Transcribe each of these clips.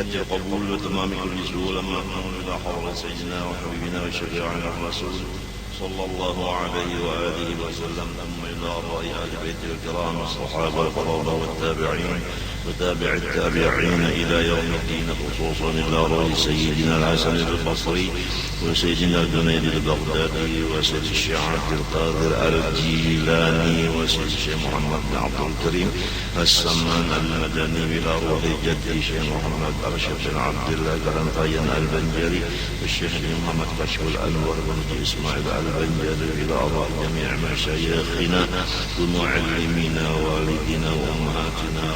نية القبول وتمام كل سوء لما نقول إلى حضرة سيدنا وحبيبنا وشفيعنا الرسول صلى الله عليه وآله وسلم، ثم إلى أرواح أهل بيته الكرام الصحابة والقرابة والتابعين وتابع التابعين إلى يوم الدين، خصوصا إلى رأي سيدنا الحسن البصري وسيدنا الجنيد البغدادي وسيد الشيخ عبد القادر الجيلاني وسيد الشيخ محمد بن عبد الكريم السمان المدني، إلى روح جدي الشيخ محمد أرشد بن عبد الله كرنطين البنجري والشيخ محمد كشف الأنور بن إسماعيل البنجري، إلى أرواح جميع مشايخنا ومعلمينا ووالدينا وأمهاتنا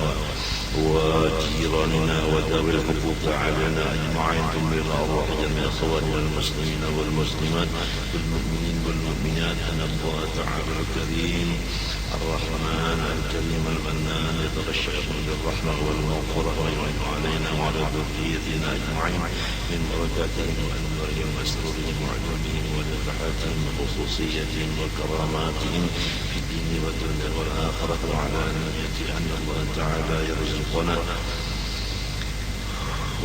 وجيراننا وذوي الحقوق علينا أجمعين، ثم إلى أرواح جميع إخواننا المسلمين والمسلمات والمؤمنين والمؤمنات، أن الله تعالى الكريم الرحمن الكريم المنان يتغشاكم بالرحمة والمغفرة ويعين علينا وعلى ذريتنا أجمعين من بركاتهم وأنوارهم وأسرارهم وعلومهم ونفحاتهم وخصوصيتهم وكراماتهم في الدين والدنيا والآخرة، وعلى نية أن الله تعالى يرزقنا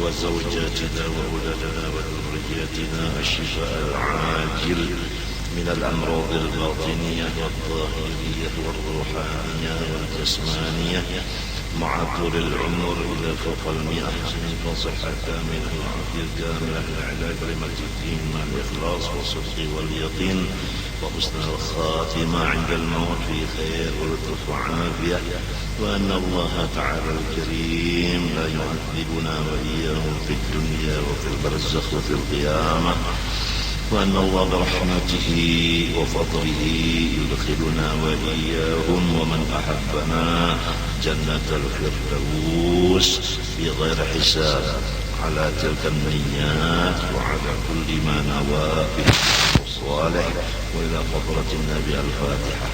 وزوجاتنا وأولادنا وذرياتنا الشفاء العاجل من الأمراض الباطنية والظاهرية والروحانية والجسمانية، مع طول العمر إلى فوق 100 سنة وصحة كاملة وعافية كاملة، العلاج كلمة الدين مع الإخلاص والصدق واليقين وحسن الخاتمة عند الموت في خير ولطف وعافية، وأن الله تعالى الكريم لا يعذبنا وإياهم في الدنيا وفي البرزخ وفي القيامة، وأن الله برحمته وفضله يدخلنا وإياهم ومن أحبنا جنة الفردوس بغير حساب على تلك النيات وعلى كل ما نوى به الصالح. وإلى حضرة النبي الفاتحة.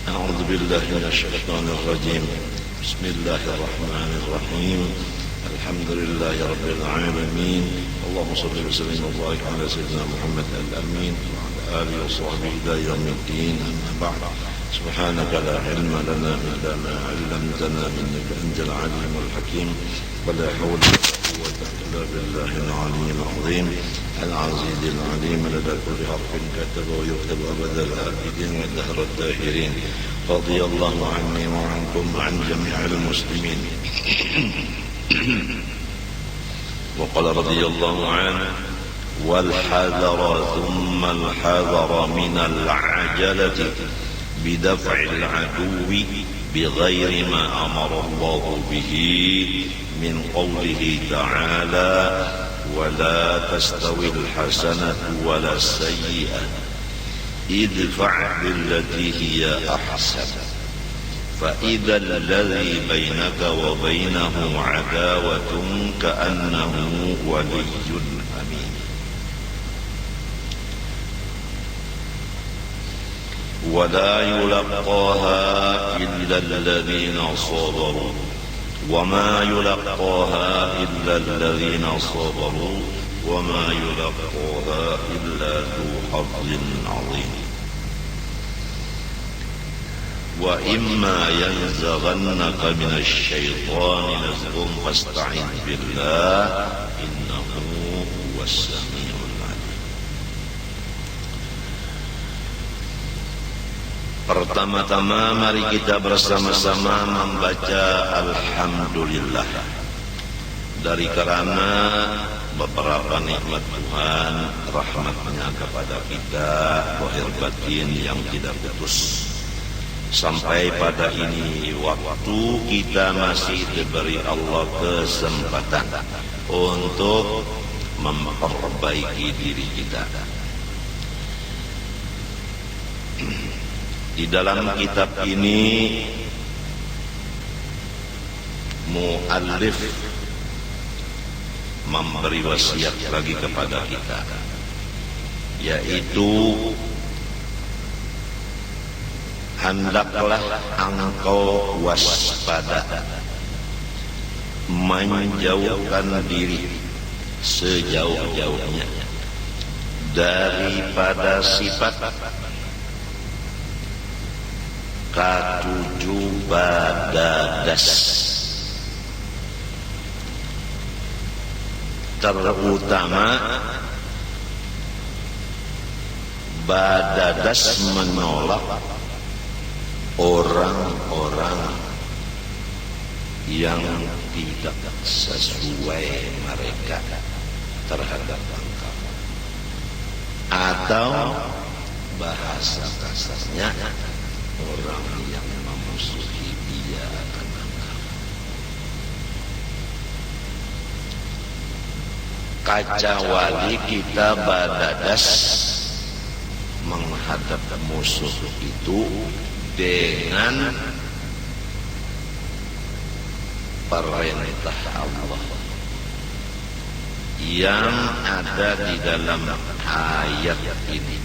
أعوذ بالله من الشيطان الرجيم. بسم الله الرحمن الرحيم. الحمد لله رب العالمين. اللهم صل وسلم وبارك على سيدنا محمد الأمين وعلى آله وصحبه إلى يوم الدين. أما بعد، سبحانك لا علم لنا إلا ما علمتنا إنك أنت العليم الحكيم، ولا حول ولا قوة إلا بالله العلي العظيم العزيز العليم، لدى كل حرف كتب ويكتب أبد الآبدين ودهر الداهرين. رضي الله عني وعنكم وعن جميع المسلمين. وقال رضي الله عنه: والحذر ثم الحذر من العجلة بدفع العدو بغير ما أمر الله به من قوله تعالى: ولا تستوي الحسنة ولا السيئة ادفع بالتي هي أحسن فإذا الذي بينك وبينه عداوة كأنه ولي حميم. ولا يلقاها إلا الذين صبروا وما يلقاها إلا الذين صبروا وما يلقاها إلا ذو حظ عظيم. وإما ينزغنك من الشيطان نزغ فاستعذ بالله إنه هو السميع العليم. Pertama-tama mari kita bersama-sama membaca Alhamdulillah, dari karena beberapa nikmat Tuhan, rahmatnya kepada kita lahir batin yang tidak putus. Sampai pada ini waktu kita masih diberi Allah kesempatan untuk memperbaiki diri kita. Di dalam kitab ini muallif memberi wasiat lagi kepada kita, yaitu hendaklah engkau waspada menjauhkan diri sejauh-jauhnya daripada sifat katujuh badadas, terutama badadas menolak orang-orang yang tidak sesuai mereka terhadap engkau, atau bahasa kasarnya orang yang memusuhi dia akan engkau. Kecuali kita badadas menghadap musuh itu dengan perintah Allah yang ada di dalam ayat ini.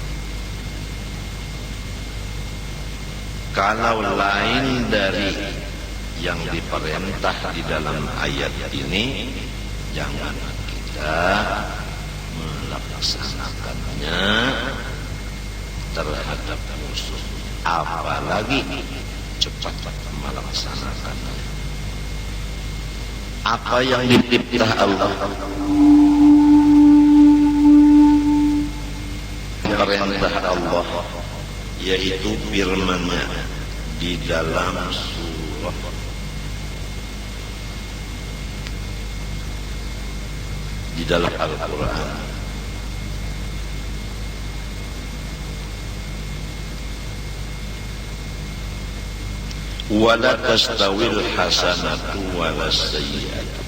Kalau lain dari yang diperintah di dalam ayat ini, jangan kita melaksanakannya terhadap musuh, apalagi cepat melaksanakannya. Apa yang dititipkan Allah, perintah Allah, yaitu firman-Nya di dalam surah di dalam Al-Quran. Wala tastawil hasanatu wala sayyi'atu.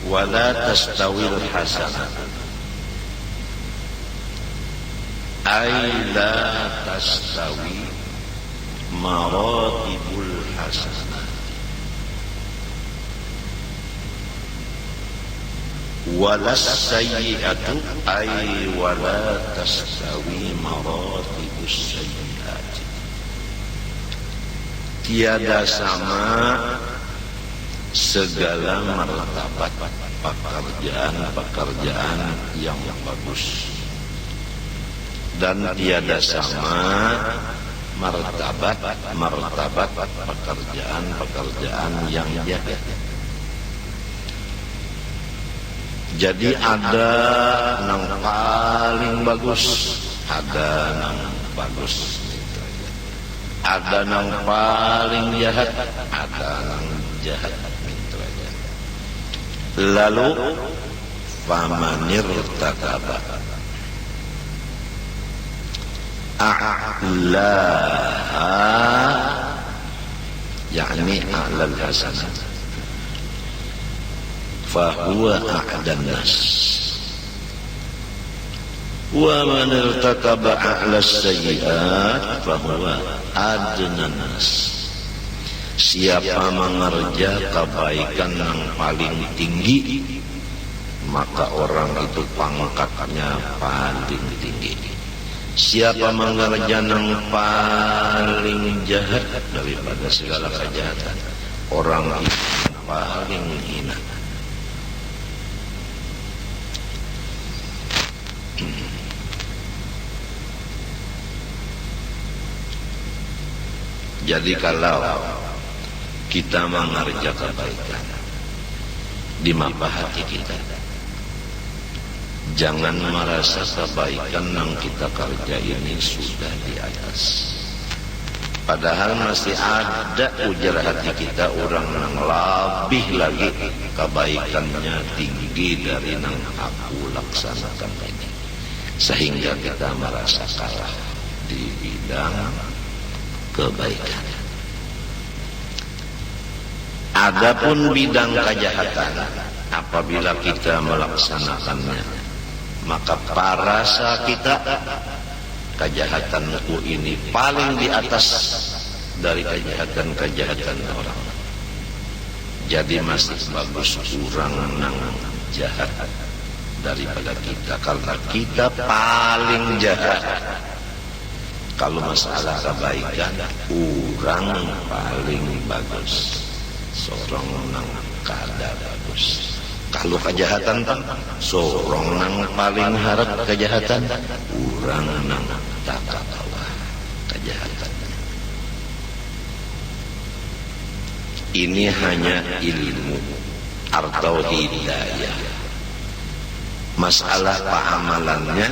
Wala tastawil hasanatu ay la tastawi maratibul hasanat wala sayyi'atu ay wala tastawi maratibus sayyi'at. Tiada sama segala martabat pekerjaan yang bagus, dan tiada sama martabat pekerjaan yang jahat. Jadi ada yang paling bagus, ada yang bagus, ada yang paling jahat, ada yang jahat. Lalu famanir takaba a'laha, yakni a'lal hasanah, fahuwa a'dan nas, wa man irtakaba a'la sayyi'at fahuwa adnan nas. Siapa mengerja kebaikan yang paling tinggi, maka orang itu pangkatnya paling tinggi. Siapa mengerja yang paling jahat daripada segala kejahatan, orang itu paling hina. Jadi kalau kita mengerja kebaikan di mata hati kita, jangan merasa kebaikan yang kita kerja ini sudah di atas. Padahal masih ada ujar hati kita orang yang lebih lagi kebaikannya tinggi dari yang aku laksanakan ini, sehingga kita merasa kalah di bidang kebaikan. Adapun bidang kejahatan, apabila kita melaksanakannya, maka parasa kita kejahatanku ini paling di atas dari kejahatan orang. Jadi masih bagus kurang yang jahat daripada kita, karena kita paling jahat. Kalau masalah kebaikan, orang paling bagus, seorang nang kada bagus. Kalau kejahatan, seorang nang paling harap kejahatan, orang nang tak kalah kejahatan. Ini hanya ilmu atau hidayah. Masalah pahamalannya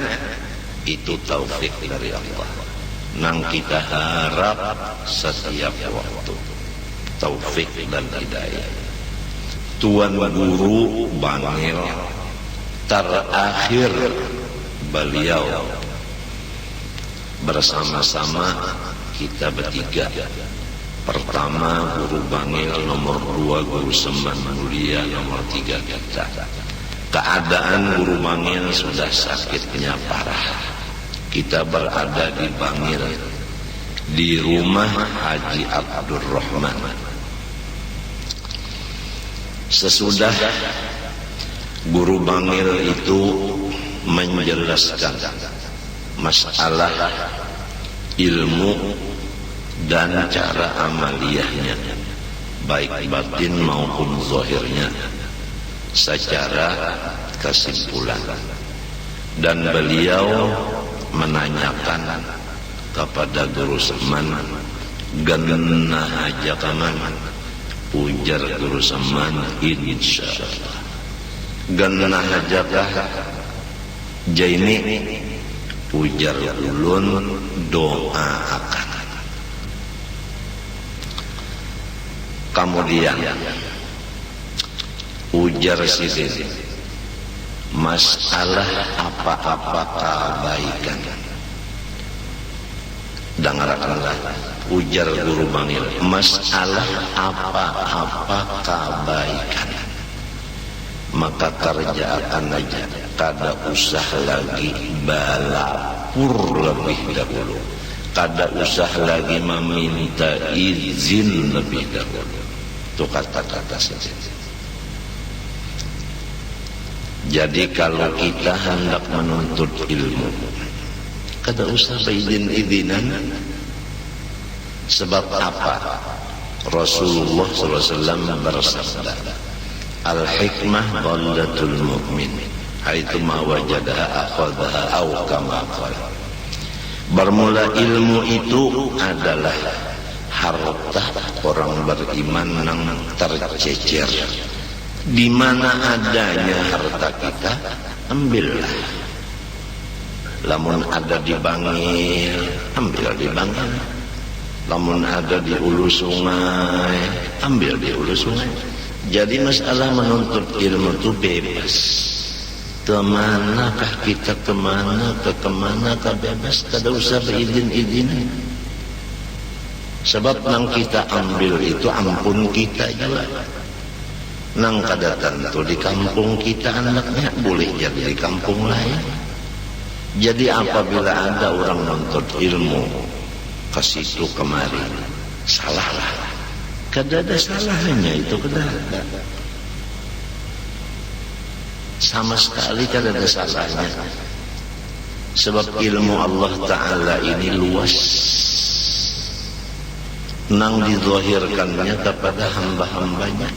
itu taufik dari Allah. Nang kita harap setiap waktu taufik dan hidayah. Tuan Guru Bangil terakhir beliau bersama-sama kita bertiga. Pertama Guru Bangil, nomor 2 Guru Seman Mulia, nomor 3 kita. Keadaan Guru Bangil sudah sakitnya parah. Kita berada di Bangil, di rumah Haji Abdul Rahman. Sesudah Guru Bangil itu menjelaskan masalah ilmu dan cara amaliyahnya, baik batin maupun zahirnya, secara kesimpulan. Dan beliau menanyakan kepada Guru Seman, genah aja kaman. Ujar Guru Seman, insyaallah. Genah aja kah jaini? Ujar ulun, doa akan. Kemudian ujar sidin, masalah apa-apa kebaikan. Dengarkanlah, ujar Guru Bangil, masalah apa-apa kebaikan, maka kerjakan aja, kada usah lagi balapur lebih dahulu, kada usah lagi meminta izin lebih dahulu. Itu kata-kata saja. Jadi kalau kita hendak menuntut ilmu, kada usah beizin-izinan. Sebab apa? Rasulullah SAW bersabda, al-hikmah dhallatul mu'min, haitsu ma wajadaha akhadha aw kama qala. Bermula ilmu itu adalah harta orang beriman yang tercecer. Di mana adanya harta kita, ambillah. Lamun ada di Bangil, ambil di Bangil. Lamun ada di ulu sungai, ambil di ulu sungai. Jadi masalah menuntut ilmu itu bebas. Kemanakah kita, kemanakah bebas, kada usah berizin-izinan. Sebab nang kita ambil itu ampun kita juga. Nang kada tentu di kampung kita anaknya, boleh jadi di kampung lain. Jadi apabila ada orang menuntut ilmu ke situ kemari, salahlah. Kada ada salahnya itu, kada ada. Sama sekali kada ada salahnya. Sebab ilmu Allah Ta'ala ini luas, nang dizahirkannya kepada hamba-hambanya.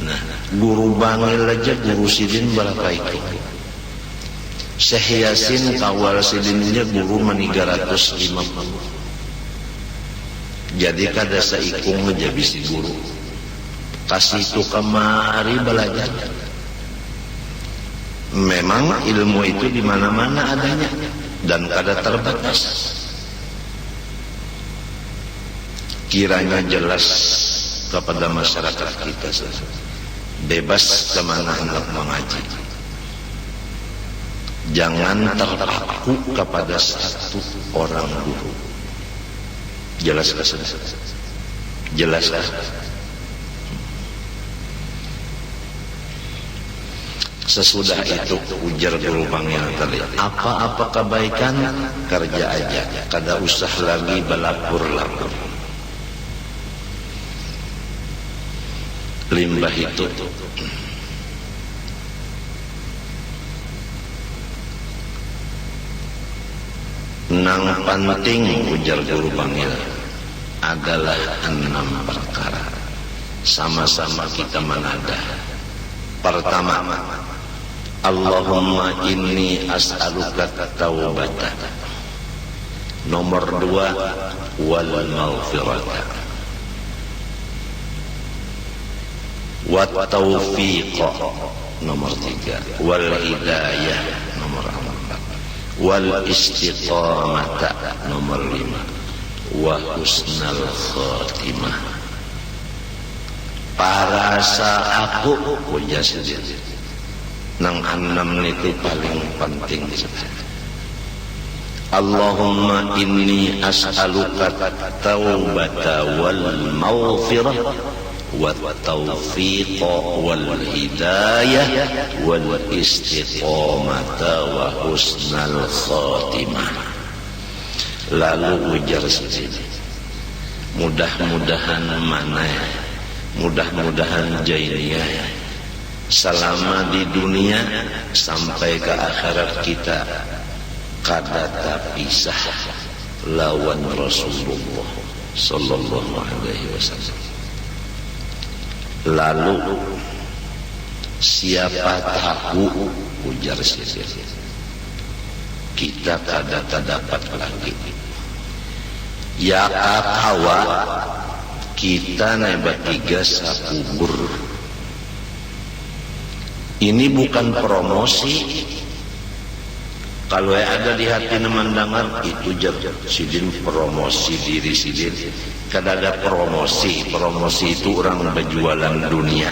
Nah, Guru Bangil aja Guru Sidin berapa itu? Syekh Yasin kawal sidinnya guru 350. Jadi kada saikung menjadi si guru. Kasih itu kemari belajar. Memang ilmu itu di mana-mana adanya dan kada terbatas. Kiranya jelas kepada masyarakat kita, bebas kemana hendak mengaji. Jangan terpaku kepada satu orang guru. Jelas kesan? Jelas kan? Sesudah itu ujar Guru Bangil tadi, apa-apa kebaikan kerja aja, kada usah lagi balapur-lapur. Limbah itu Nang penting ujar guru bangil adalah 6 perkara. Sama-sama kita menada. Pertama, Allahumma inni as'aluka taubata. Nomor 2, wal maghfirata wa taufiqa. Nomor 3, wal hidayah. Nomor 4, wal istiqamata. Nomor 5, wa husnal khatimah. Parasa aku puja sendiri nang 6 itu paling penting. Allahumma inni as'aluka taubata wal maghfirah wa taufiqa wal hidayah wal istiqamata wa husnal khatimah. Lalu ujar sendiri, mudah-mudahan mudah-mudahan jainiyah selama di dunia sampai ke akhirat kita kada pisah lawan Rasulullah sallallahu alaihi wasallam. Lalu siapa tahu ujar sendiri kita kada dapat lagi ya kawa kita naik 3 sakubur. Ini bukan promosi. Kalau ada di hati nemandangan itu sidin promosi diri sidin. Kada ada promosi. Promosi itu orang berjualan dunia.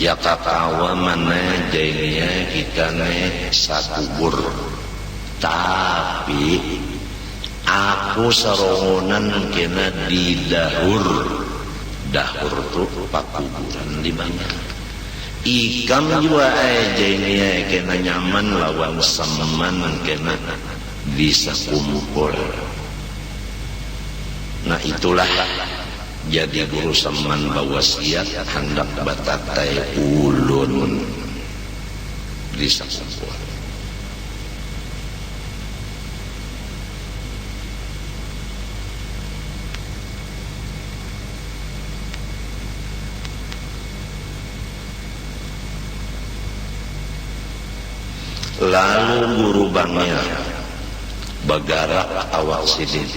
Ya kakawa mana jadinya kita naik sakubur. Tapi aku serongonan kena di dahur tuh pakuburan di banyak. Ikam juga aja ini kena nyaman lawan seman kena bisa kumpul. Nah itulah jadi guru seman bawasiat hendak batatai ulun bisa kumpul. Lalu guru bangil bagarak awak sidin.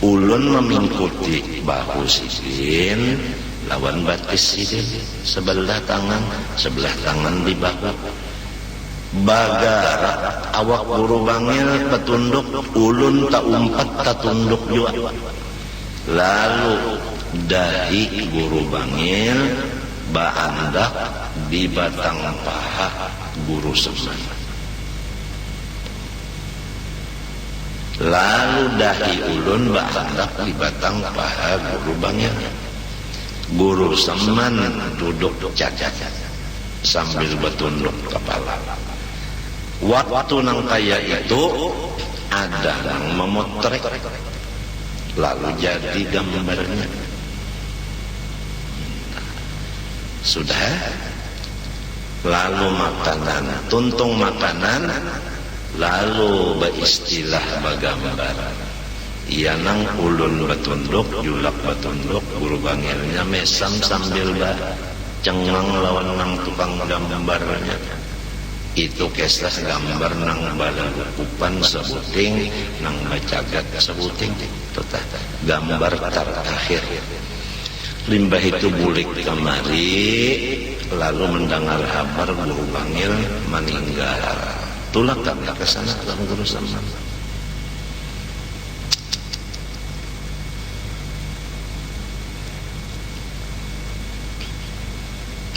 Ulun memingkuti bahu sidin lawan batis sidin sebelah tangan di bahu. Bagarak awak guru bangil petunduk, ulun tak umpat tak tunduk juga. Lalu dahi guru bangil baandak di batang paha guru seman. Lalu dahi ulun baandak di batang paha guru bangil. Guru seman duduk cacat sambil bertunduk kepala. Waktu nang kaya itu ada yang memotret, lalu jadi gambarnya. Sudah. Lalu makanan, tuntung makanan, lalu beristilah bagambar. Ia nang ulun betunduk, julak betunduk, guru bangilnya mesam sambil cengang lawan nang tukang gambarnya. Itu kisah gambar nang balagupan sebuting, nang bacagat sebuting. Tetap gambar terakhir. Limbah itu bulik kemari, lalu mendengar kabar guru bangil meninggal. Tulak kami ke sana dalam guru sama.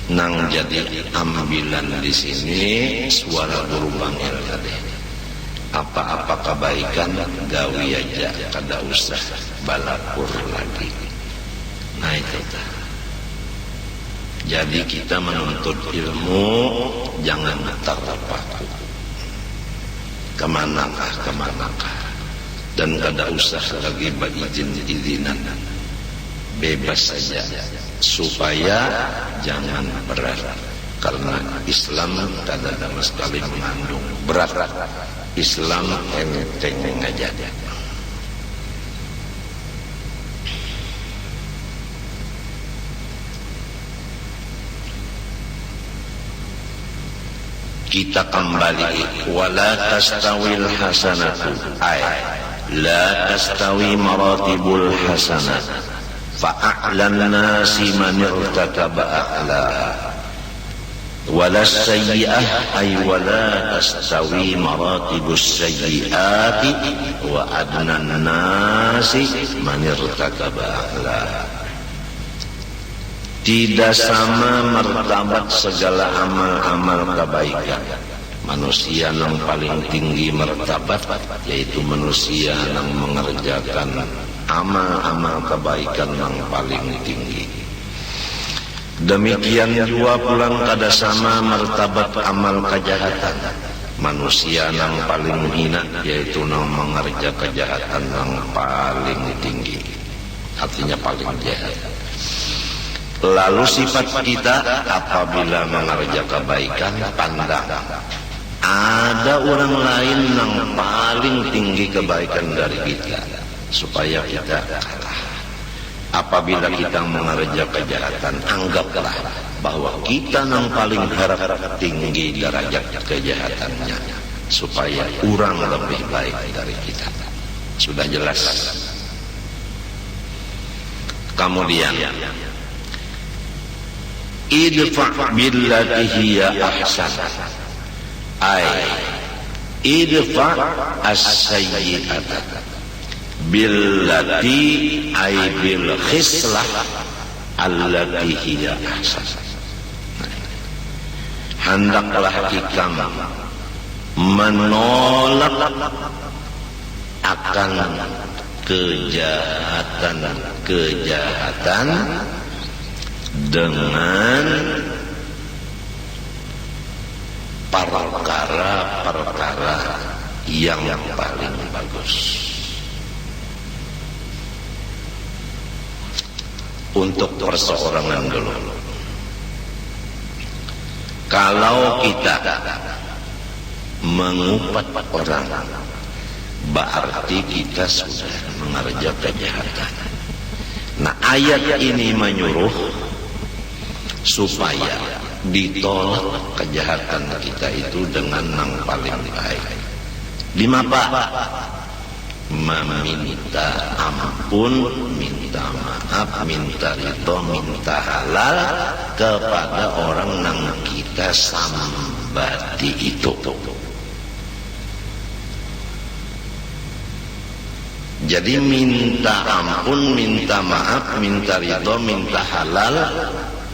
Nang jadi ambilan di sini suara guru bangil tadi. Apa-apa kebaikan gawi aja, kada usah balakur lagi. Nah itu. Jadi kita menuntut ilmu jangan terpaku. Kemanakah. Dan kada usah lagi izin-izinan. Bebas saja. Supaya jangan berat. karena Islam tidak sama sekali mengandung berat. Islam enteng aja. Kita kembali, wala tastawil hasanatu ay la tastawi maratibul hasanat fa'a'lan nasi man irtakaba a'laha wala sayyi'ah ay wala tastawi maratibus sayyi'ati wa adnan nasi man irtakaba a'laha. Tidak sama martabat segala amal-amal kebaikan. Manusia yang paling tinggi martabat yaitu manusia yang mengerjakan amal-amal kebaikan yang paling tinggi. Demikian juga pulang kada sama martabat amal kejahatan. Manusia yang paling hina yaitu yang mengerjakan kejahatan yang paling tinggi. Artinya paling jahat. Lalu sifat kita apabila mengerjakan kebaikan, pandang ada orang lain yang paling tinggi kebaikan dari kita, supaya kita kalah. Apabila kita mengerjakan kejahatan, anggaplah bahwa kita yang paling harap tinggi derajat kejahatannya, supaya orang lebih baik dari kita. Sudah jelas. Kemudian idfa' billati hiya ahsan ay idfa' as-sayyi'ata billati ay bil khislah allati hiya ahsan. Hendaklah kita menolak akan kejahatan dengan perkara-perkara yang paling bagus. Untuk perseorangan dulu, kalau kita mengupat orang, berarti kita sudah mengerjakan kejahatan. Nah, ayat ini menyuruh supaya ditolak kejahatan kita itu dengan yang paling baik. Lima Pak, meminta ampun, minta maaf, minta ridho, minta halal kepada orang yang kita sambati itu. Jadi minta ampun, minta maaf, minta ridho, minta halal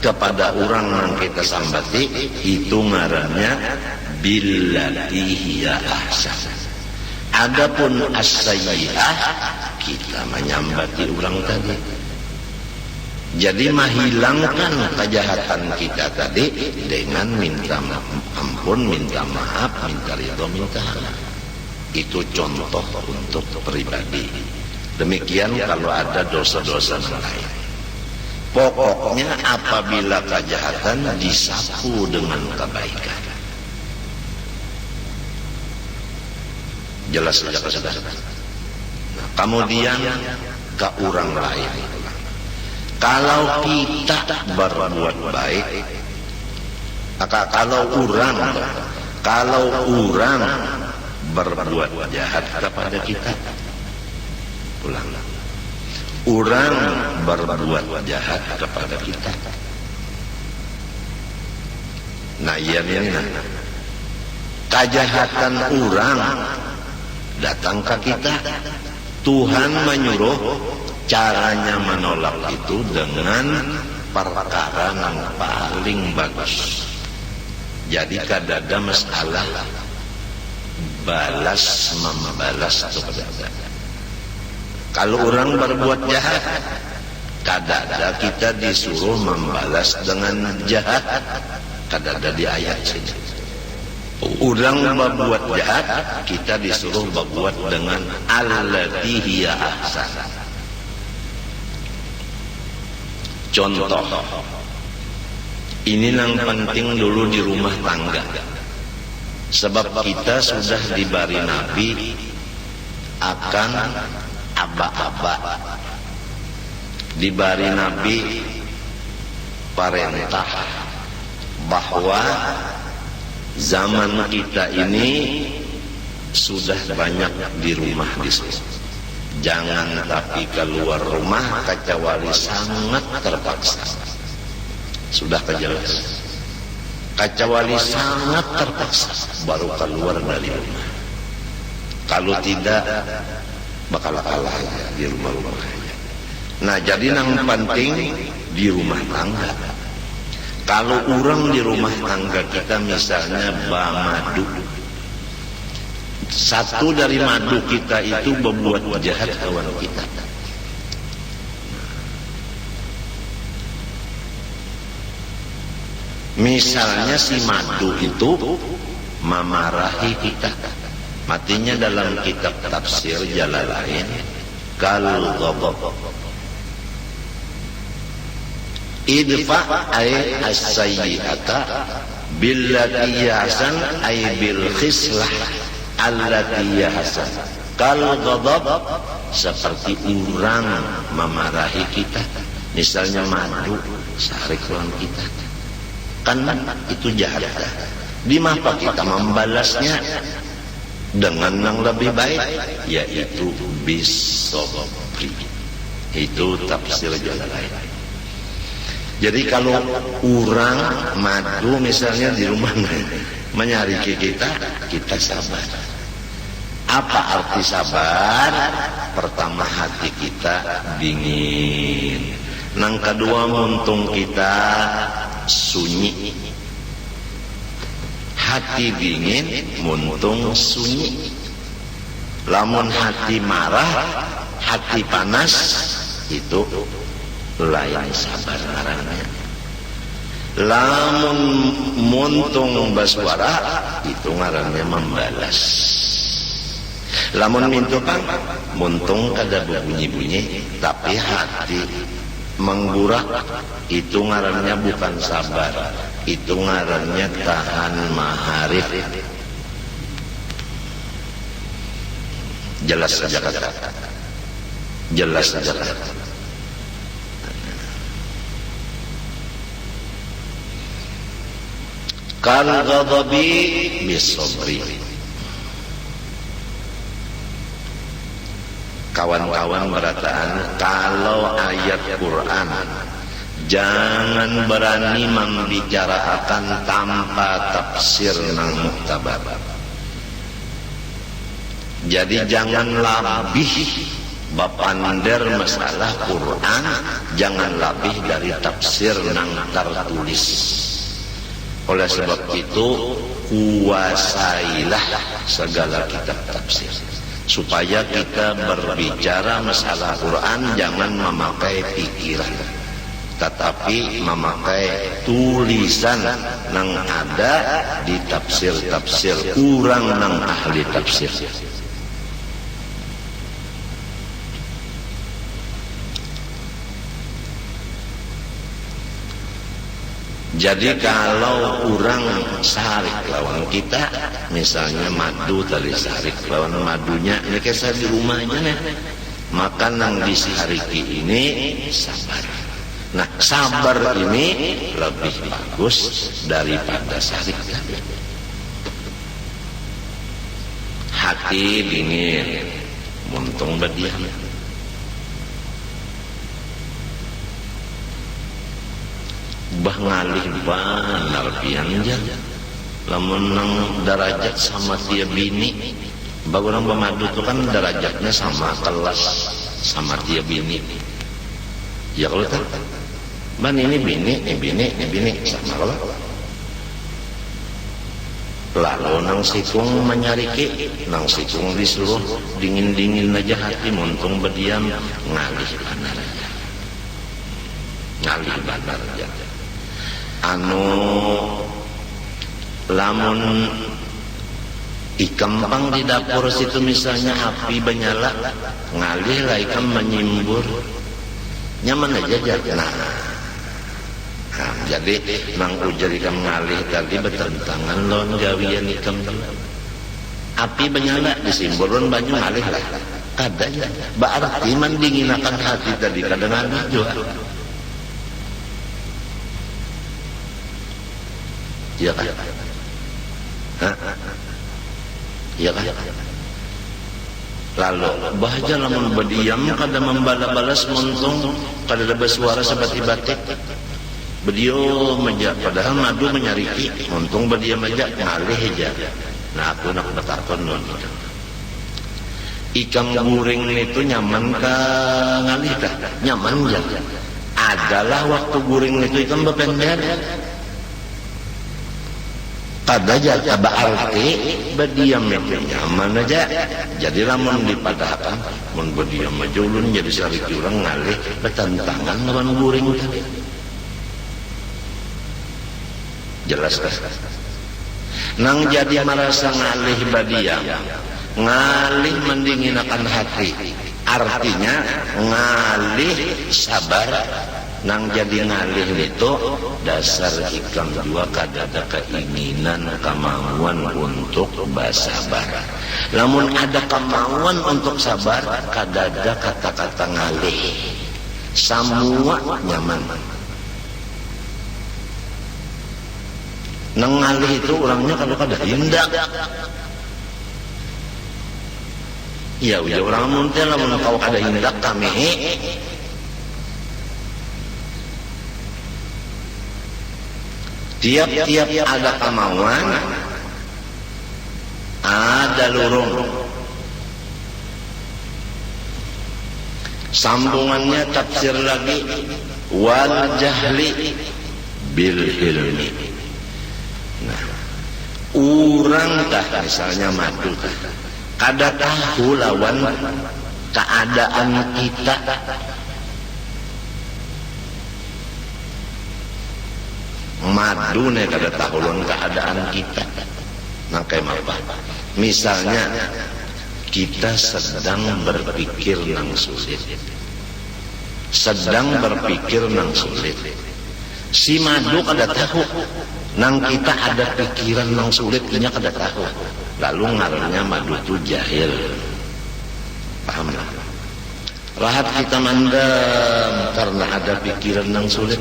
kepada orang yang kita sambati itu ngarannya billati hiya ahsan. Adapun as-sayyi'ah, kita menyambati orang tadi. Jadi menghilangkan kejahatan kita tadi dengan minta ampun, minta maaf, minta ridho, minta halal. Itu contoh untuk pribadi. Demikian kalau ada dosa-dosa lain. Pokoknya apabila kejahatan disapu dengan kebaikan. Jelas saja. Nah, kemudian ke orang lain. Kalau kita berbuat baik, kalau orang berbuat jahat kepada kita, ulang. Orang berbuat jahat kepada kita. Nah, iya ini kejahatan orang datang ke kita. Tuhan menyuruh caranya menolak itu dengan perkara yang paling bagus. Jadi kada ada masalah balas membalas kepada. Kalau orang berbuat jahat, kadang kita disuruh membalas dengan jahat. Kadang di ayat sini. Orang berbuat jahat, kita disuruh berbuat dengan allati hiya ahsan. Contoh, Ini yang penting dulu di rumah tangga. Sebab kita sudah diberi Nabi akan aba-aba. Diberi Nabi perintah bahwa zaman kita ini sudah banyak di rumah diskusi. Jangan tapi keluar rumah kecuali sangat terpaksa. Sudah kejelas. Kecuali sangat terpaksa baru keluar dari rumah. Kalau tidak bakal kalah di rumah-rumah. Nah, jadi yang penting di rumah tangga. Kalau orang di rumah tangga kita misalnya madu, satu dari madu kita itu membuat jahat kawan kita. Misalnya si madu itu memarahi kita. Matinya dalam kitab tafsir Jalalain, kal ghadab. Idfa ay as-sayyi'ata billati yahsan ay bil khislah allati yahsan. Kal ghadab seperti orang memarahi kita. Misalnya madu sarik lawan kita. Kan itu jahat. Di mana kita membalasnya dengan yang lebih baik, yaitu bisobri. Itu tafsir Jalalain. Jadi kalau orang madu misalnya di rumah menyariki kita, kita sabar. Apa arti sabar? Pertama, hati kita dingin. Yang kedua, muntung kita sunyi. Hati dingin, muntung sunyi. Lamun hati marah, hati panas, itu lain sabar ngaranna. Lamun muntung baswara, itu ngaranna membalas. Lamun mintukan, muntung kada bunyi-bunyi, tapi hati menggurak, itu ngarannya bukan sabar, itu ngarannya tahan maharib. Jelas saja kata, jelas saja kata. Kal ghadabi bisobri. Kawan-kawan berataan, kalau ayat Quran jangan berani membicarakan tanpa tafsir nang muktabar. Jadi jangan labih bapander masalah Quran, jangan labih dari tafsir nang tertulis. Oleh sebab itu, kuasailah segala kitab tafsir. Supaya kita berbicara masalah Quran jangan memakai pikiran, tetapi memakai tulisan yang ada di tafsir-tafsir kurang nang ahli tafsir. Jadi kalau orang sarik lawan kita, misalnya madu tadi sarik lawan madunya, ini kisah di rumahnya nih, makan yang disariki ini sabar. Nah, sabar ini lebih bagus daripada sarik tadi. Hati dingin, muntung berdiam. Bah ngalih banar pianja lamun nang derajat sama dia bini. Bagusnya pemadu itu kan derajatnya sama kelas sama dia bini. Ya kalau tak ban ini bini sama kalau lalu nang sikung menyariki, nang sikung disuruh dingin-dingin aja hati, muntung berdiam, ngalih banar aja, ngalih banar aja. Lamun ikempang di dapur situ misalnya api menyala, ngalih lah ikam menyimbur, nyaman aja. Nah, Nah, jadi nang ujar ikam ngalih tadi bertentangan lawan gawian ikam dulu. Api menyala disimbolon banyu ngalih lah. Kadanya berarti mendinginakan hati tadi kadang ngalih juga. Iya kan? Hah? Iya kan? Lalu bahagia lamun berdiam kada membala-balas montung kada ada bersuara seperti batik. Beliau menjak padahal madu menyariki montung berdiam aja ngalih aja. Nah aku nak bertakon non ikan guring itu nyaman ka ngalih kah? Nyaman ya. Adalah waktu guring itu ikan berpender. Kada aja berarti berdiam itu nyaman aja. Jadi lamun dipadahkan mun berdiam aja ulun jadi sariki urang ngalih bertentangan lawan guring tadi. Jelas kah? Nang jadi merasa ngalih berdiam, ngalih mendinginakan hati. Artinya ngalih sabar. Nang jadi ngalih itu dasar ikam dua kada ada keinginan kemauan untuk bersabar. Namun ada kemauan untuk sabar kada ada kata-kata ngalih. Semua nyaman. Nang ngalih itu orangnya kalau kada indah. Ya udah orang muntah lamun kau kada indah kami. Tiap-tiap ada kemauan, ada lurung. Sambungannya tafsir lagi, wal jahli bil hilmi. Nah, urang tah misalnya madu tah, kada tahu lawan keadaan kita. Madu nih kada tahu lawan keadaan kita. Nah kayak apa? Misalnya kita sedang berpikir nang sulit. Sedang berpikir nang sulit. Si madu kada tahu. Nang kita ada pikiran nang sulit, inya kada tahu. Lalu ngarannya madu itu jahil. Paham lah? Rahat kita mandam karena ada pikiran nang sulit.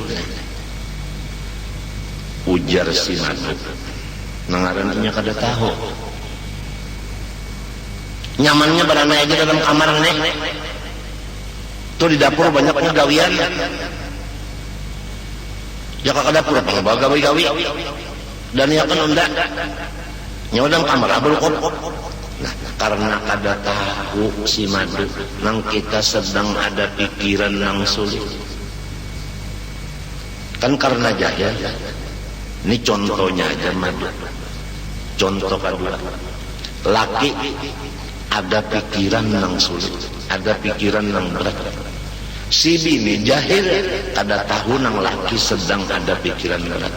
Ujar si madu. Nang ngarannya kada tahu. Nyamannya berana aja dalam kamar nih. Tuh di dapur banyak gawian. Ya ke dapur apa gawi-gawi. Dan ya kan unda. Nyawa dalam kamar abulkop. Nah, karena kada tahu si madu, nang kita sedang ada pikiran nang sulit. Kan karena jahil. Ini contohnya aja madu. Contoh kedua. Laki ada pikiran nang sulit, ada pikiran nang berat. Si bini jahil kada tahu nang laki sedang ada pikiran berat.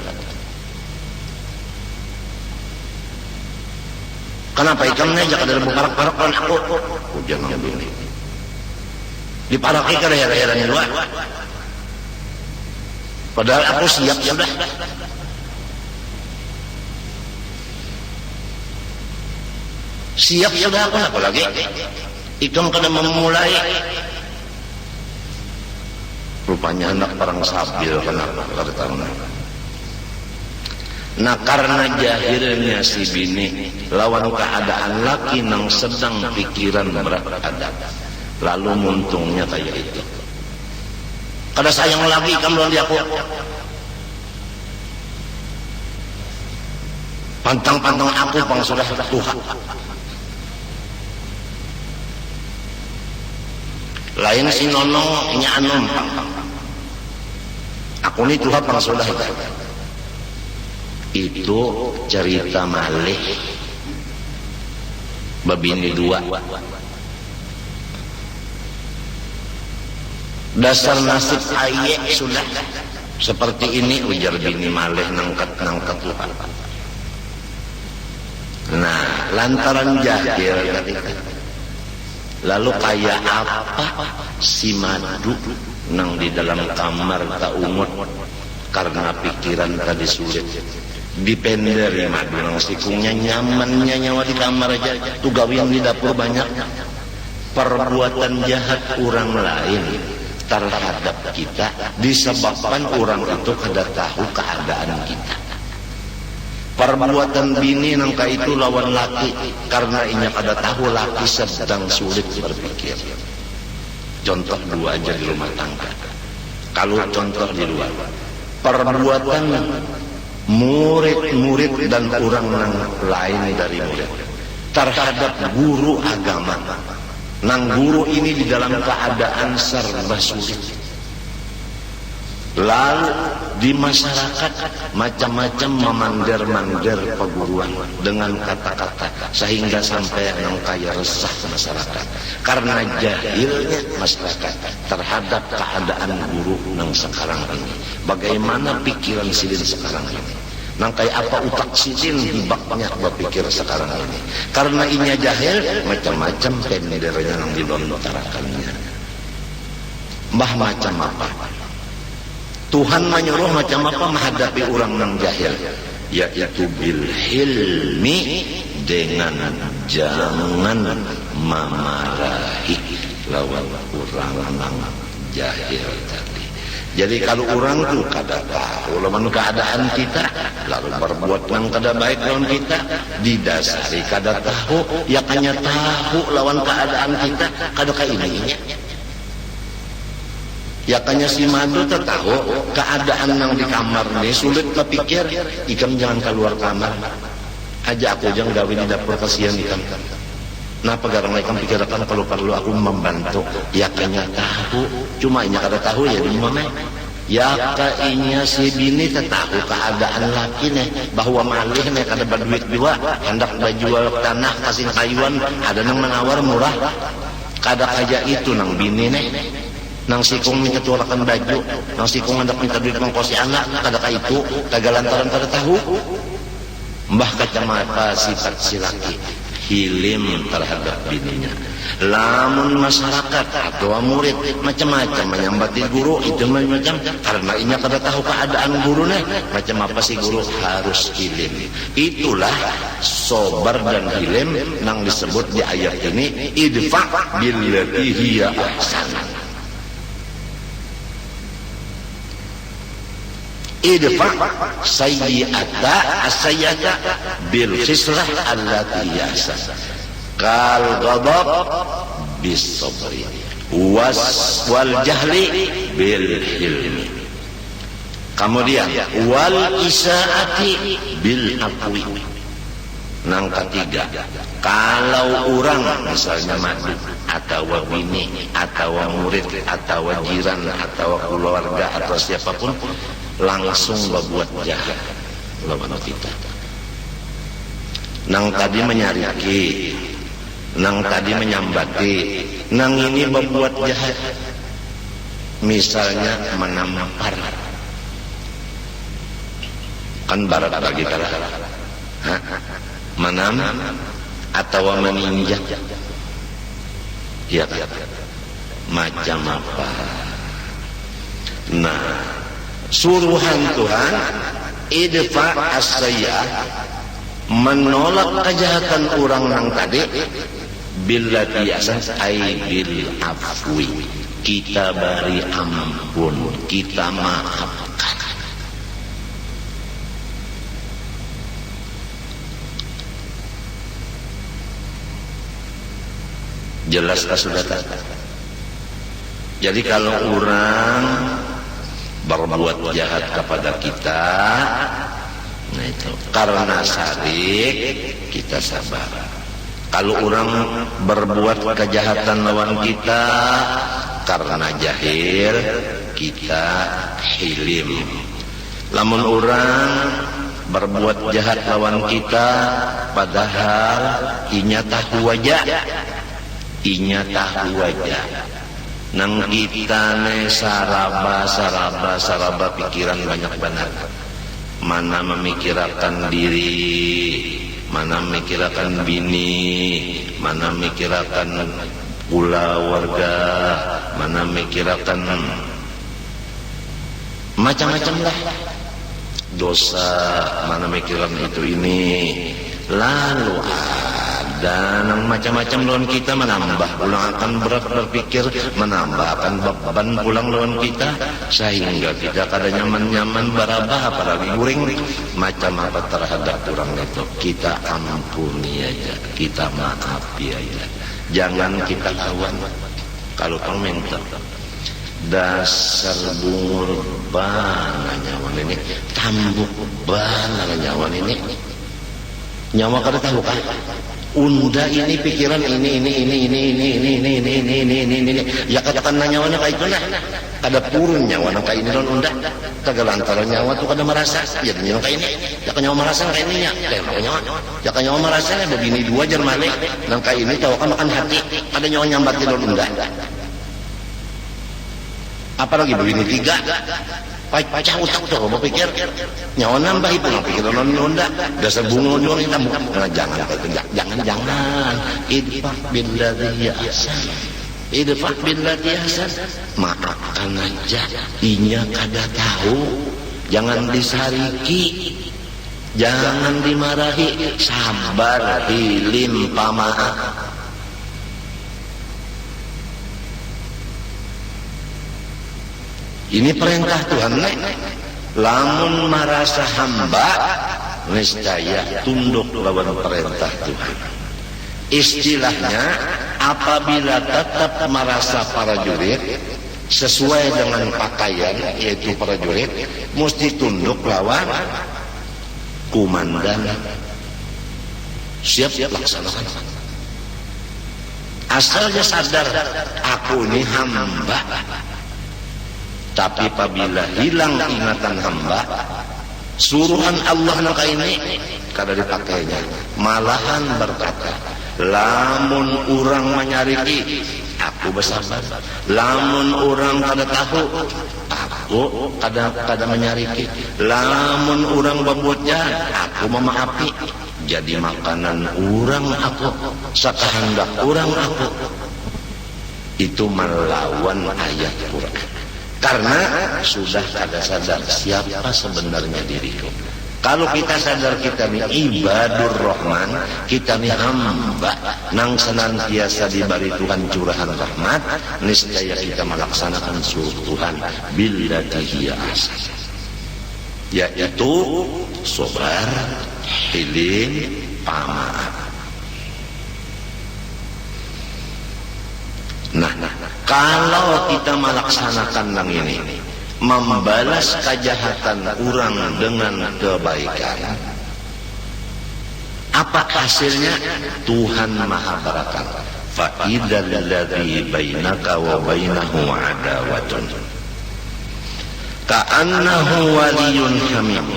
Kenapa ikamnya aja kada berparak-parak kan aku? Hujan nang bini. Diparaki kada heran-herannya dua. Padahal aku siap sudah. Siap sudah apa lagi? Ikam kena memulai. Rupanya anak perang sabil kenapa kada tahu. Nah karena jahilnya si bini lawan keadaan laki nang sedang pikiran berat ada. Lalu muntungnya kayak itu. Kada sayang lagi kamu lawan dia aku. Pantang-pantang aku pang sudah Tuhan. Lain si nono nya anom. Aku ni Tuhan pang sudah itu cerita malih babini dua. Dasar nasib aye sudah seperti ini ujar bini malih nangkat Tuhan. Nah lantaran jahil ketika lalu kayak apa si madu nang di dalam kamar tak umut karena pikiran tadi sulit dipenderi madu nang sikungnya nyamannya nyawa di kamar aja tuh gawian di dapur banyak. Perbuatan jahat orang lain terhadap kita disebabkan orang itu kada tahu keadaan kita. Perbuatan bini nangka itu lawan laki karena inya kada tahu laki sedang sulit berpikir. Contoh dua aja di rumah tangga. Kalau contoh di luar, perbuatan murid-murid dan orang lain dari murid terhadap guru agama. Nang guru ini di dalam keadaan serba sulit. Lalu di masyarakat macam-macam memandir-mandir peguruan dengan kata-kata sehingga sampai nang kaya resah masyarakat karena jahilnya masyarakat terhadap keadaan guru nang sekarang ini. Bagaimana pikiran silin sekarang ini? Nang kayak apa utak silin hibaknya berpikir sekarang ini. Karena inya jahil macam-macam pendernya nang dilontarkannya. Mbah macam apa? Tuhan menyuruh macam apa menghadapi orang yang jahil, yaitu bil hilmi, dengan jangan memarahi lawan orang yang jahil tadi. Jadi kalau orang tu kada tahu lawan keadaan kita, lalu berbuat yang kada baik lawan kita, didasari kada tahu, ya hanya tahu lawan keadaan kita kada kayak ininya. Ya kanya si madu tertahu keadaan yang di kamar ini sulit berpikir, ikam jangan keluar kamar aja, aku jangan gawe di dapur, kasihan ikam. Napa garang ikam pikirkan kalau perlu aku membantu, ya kanya tahu, cuma inya kada tahu ya di mana. Ya kainya si bini tertahu keadaan laki nih bahwa malih nih kada berduit juga, hendak berjual tanah kasih kayuan, ada nang menawar murah, kada kaya itu nang bini nih. Nang sikung minta turakan baju, nang sikung hendak minta duit mengkosi anak, kada ka itu, kagak lantaran kada tahu. Mbah kacamata sifat si laki hilim terhadap bininya. Lamun masyarakat atau murid macam-macam menyambati guru itu macam karena inya kada tahu keadaan gurunya, macam apa sih guru harus hilim. Itulah sobar dan hilim nang disebut di ayat ini idfa billati hiya ahsan. Idfa sayyi'ata as-sayyi'ata bil khislah allati yasa kal ghadab bis sabri wal jahli bil hilmi. Kemudian wal isaati bil afwi. Nang ketiga, kalau orang misalnya madu atau bini atau murid atau jiran atau keluarga atau siapapun langsung berbuat jahat lawan kita. Nang tadi menyariki, nang tadi menyambati, nang ini berbuat jahat. Misalnya menampar, kan barat bagi kita, menam atau meninjak, ya macam apa? Nah, suruhan Tuhan idfa as-sayyi'ah, menolak kejahatan orang yang tadi billati ahsan ay bil afwi, kita beri ampun, kita maafkan. Jelaskah sudah tak? Jadi kalau orang berbuat jahat kepada kita, nah itu karena syarik kita sabar. Kalau orang berbuat kejahatan lawan kita karena jahil, kita hilim. Lamun orang berbuat jahat lawan kita padahal inya tahu wajah, inya tahu wajah. Nang kita ne saraba pikiran banyak banget. Mana memikirkan diri, mana memikirkan bini, mana memikirkan pula warga, mana memikirkan macam-macam lah dosa, mana mikiran itu ini, lalu ada yang macam-macam lawan kita, menambah pulang akan berat berpikir, menambah akan beban pulang lawan kita, sehingga kita kada nyaman-nyaman barabah apalagi guring macam apa terhadap orang itu. Kita ampuni aja, kita maafi aja, jangan kita lawan. Kalau kau minta dasar bungur bana nyawan ini, tambuk bana nyawan ini, nyawa kada tahu kan? Unda ini pikiran ini, ya katakan nyawana kayak itu lah, kada purun nyawana kayak ini non unda, tagalantaran nyawa tu kada merasa, ya nyawa kayak ini, ya nyawa merasa kayak ini ya, ya nyawa merasa lah begini dua jermane, nang kayak ini tahu kan makan hati, ada nyawa nyambat di non unda. Apalagi begini tiga, pacah utak tuh, mau pikir nyawa nambah itu, mau pikir nunda, dasar bunga doang kita nah, jangan, idfah billati ahsan, idfah billati ahsan, maafkan aja, inya kada tahu, jangan disariki, jangan dimarahi, sabar, hilim, pamaaf. Ini perintah Tuhan. Lamun merasa hamba, niscaya tunduk lawan perintah Tuhan. Istilahnya, apabila tetap merasa prajurit sesuai dengan pakaian, yaitu prajurit, mesti tunduk lawan komandan. Siap laksanakan. Asalnya sadar, aku ini hamba. Tapi apabila hilang ingatan hamba, suruhan Allah naka ini kada dipakainya, malahan berkata, lamun orang menyariki, aku bersabar. Lamun orang kada tahu, aku kada menyariki. Lamun orang berbuat jahat, aku memaafi. Jadi makanan orang aku, sakahandak orang aku. Itu melawan ayat Quran. Karena sudah kada sadar siapa sebenarnya diriku. Kalau kita sadar kita ni ibadur rahman, kita ni hamba nang senantiasa diberi Tuhan curahan rahmat, niscaya kita melaksanakan suruh Tuhan billati hiya ahsan, yaitu sabar, hilim, pamaaf. Nah, kalau kita melaksanakan yang ini, membalas kejahatan orang dengan kebaikan, apa hasilnya? Tuhan Maha berkata, fa idzal ladzi bainaka wa bainahu adawatun ka'annahu waliyyun hamim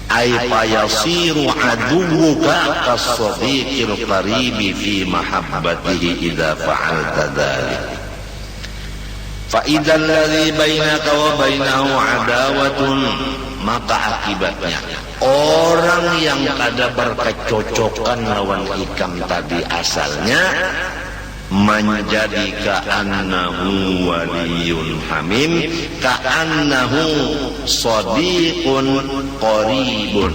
ay fayasiru aduwuka kas-sadiqil qaribi fi mahabbatihi idza fa'alta dzalik. Fa idzal ladzi bainaka wa bainahu adawatun, maka akibatnya orang yang kada berkecocokan lawan hikam tadi asalnya menjadi ka'annahu waliyun hamim, ka'annahu sadiqun qaribun,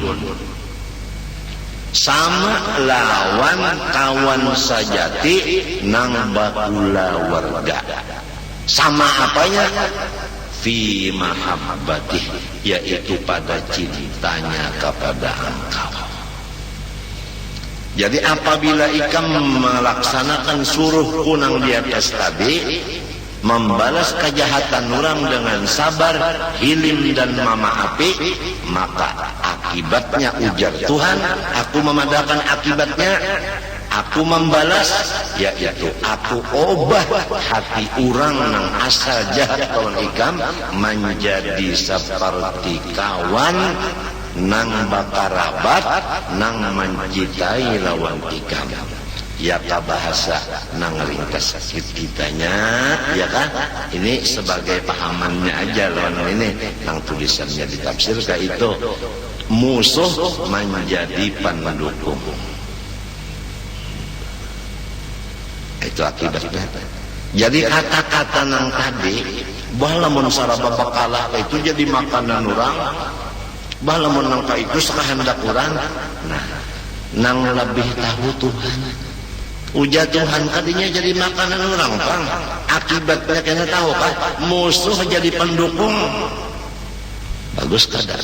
sama lawan kawan sajati nang bakula warga. Sama apanya? Fi mahabbatih, yaitu pada cintanya kepada engkau. Jadi apabila ikam melaksanakan suruh kunang di atas tadi, membalas kejahatan orang dengan sabar, hilim dan memaafi, maka akibatnya ujar Tuhan, aku memadakan akibatnya, aku membalas, yaitu aku obah hati orang yang asal jahat kawan ikam menjadi seperti kawan nang bakarabat nang mencintai lawan ikam. Ya bahasa nang ringkas kitanya, ya kan? Ini sebagai pahamannya aja lawan ini, nang tulisannya ditafsir ke itu musuh menjadi pendukung. Itu akibatnya. Jadi kata-kata nang tadi bah lamun saraba bakalah itu jadi makanan orang, bah lamun nangka itu sakahendak orang. Nah, nang lebih tahu Tuhan, uja Tuhan kadinya jadi makanan orang Kang. Akibatnya kena tahu kan, musuh jadi pendukung. Bagus kada?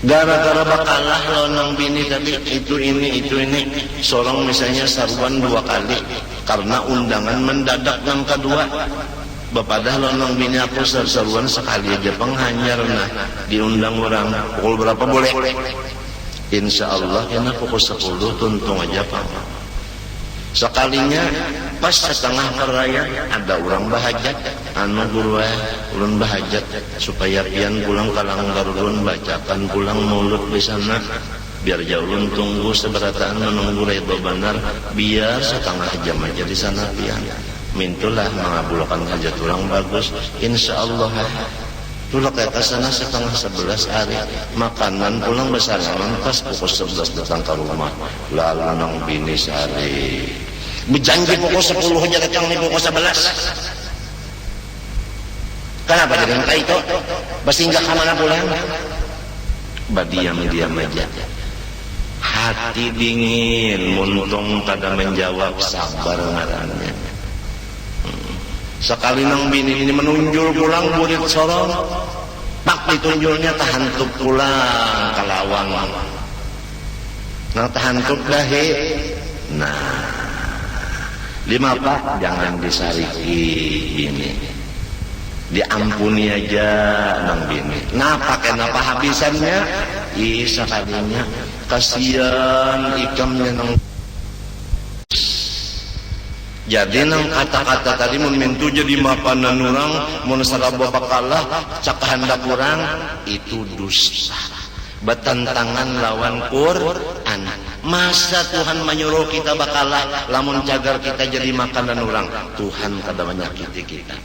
Gara-gara bakalah lonang bini tadi itu ini seorang misalnya saruan 2 kali karena undangan mendadak yang kedua. Bapadah lonang bini aku saruan sekali aja penghanyar, nah diundang orang pukul berapa boleh? Insya Allah kena pukul 10 tuntung aja Pak. Sekalinya pas setengah perayaan ada orang bahajat, anu guru ulun bahajat supaya pian pulang ka Langgar ulun bacakan pulang mulut di sana biar jauh ulun tunggu seberataan menunggu ridho benar biar setengah jam aja di sana pian mintulah mengabulkan hajat orang bagus insyaallah. Tulah kayak kesana setengah 11 hari makanan pulang besarangan pas pukul 11 datang ke rumah lalu nang bini sehari berjanji pukul 10 aja datang nih pukul 11. Kenapa jadi angka itu? Bersinggah kemana pulang? Diam aja. Hati dingin, muntung tada menjawab sabar ngarannya. Sekali nang bini ini menunjul pulang burit sorong, pak ditunjulnya tahantup pulang kalawang. Nang tahantup dahi, nah 5 pak jangan disariki bini. Diampuni aja nang bini. Napa kenapa habisannya? Isa kadinya kasihan ikamnya nang. Jadi nang kata-kata tadi mun mintu jadi makanan orang, mun saraba bakalah cakahandak orang itu dusta. Bertentangan lawan Quran. Masa Tuhan menyuruh kita bakalah lamun cagar kita jadi makanan orang? Tuhan kada menyakiti kita.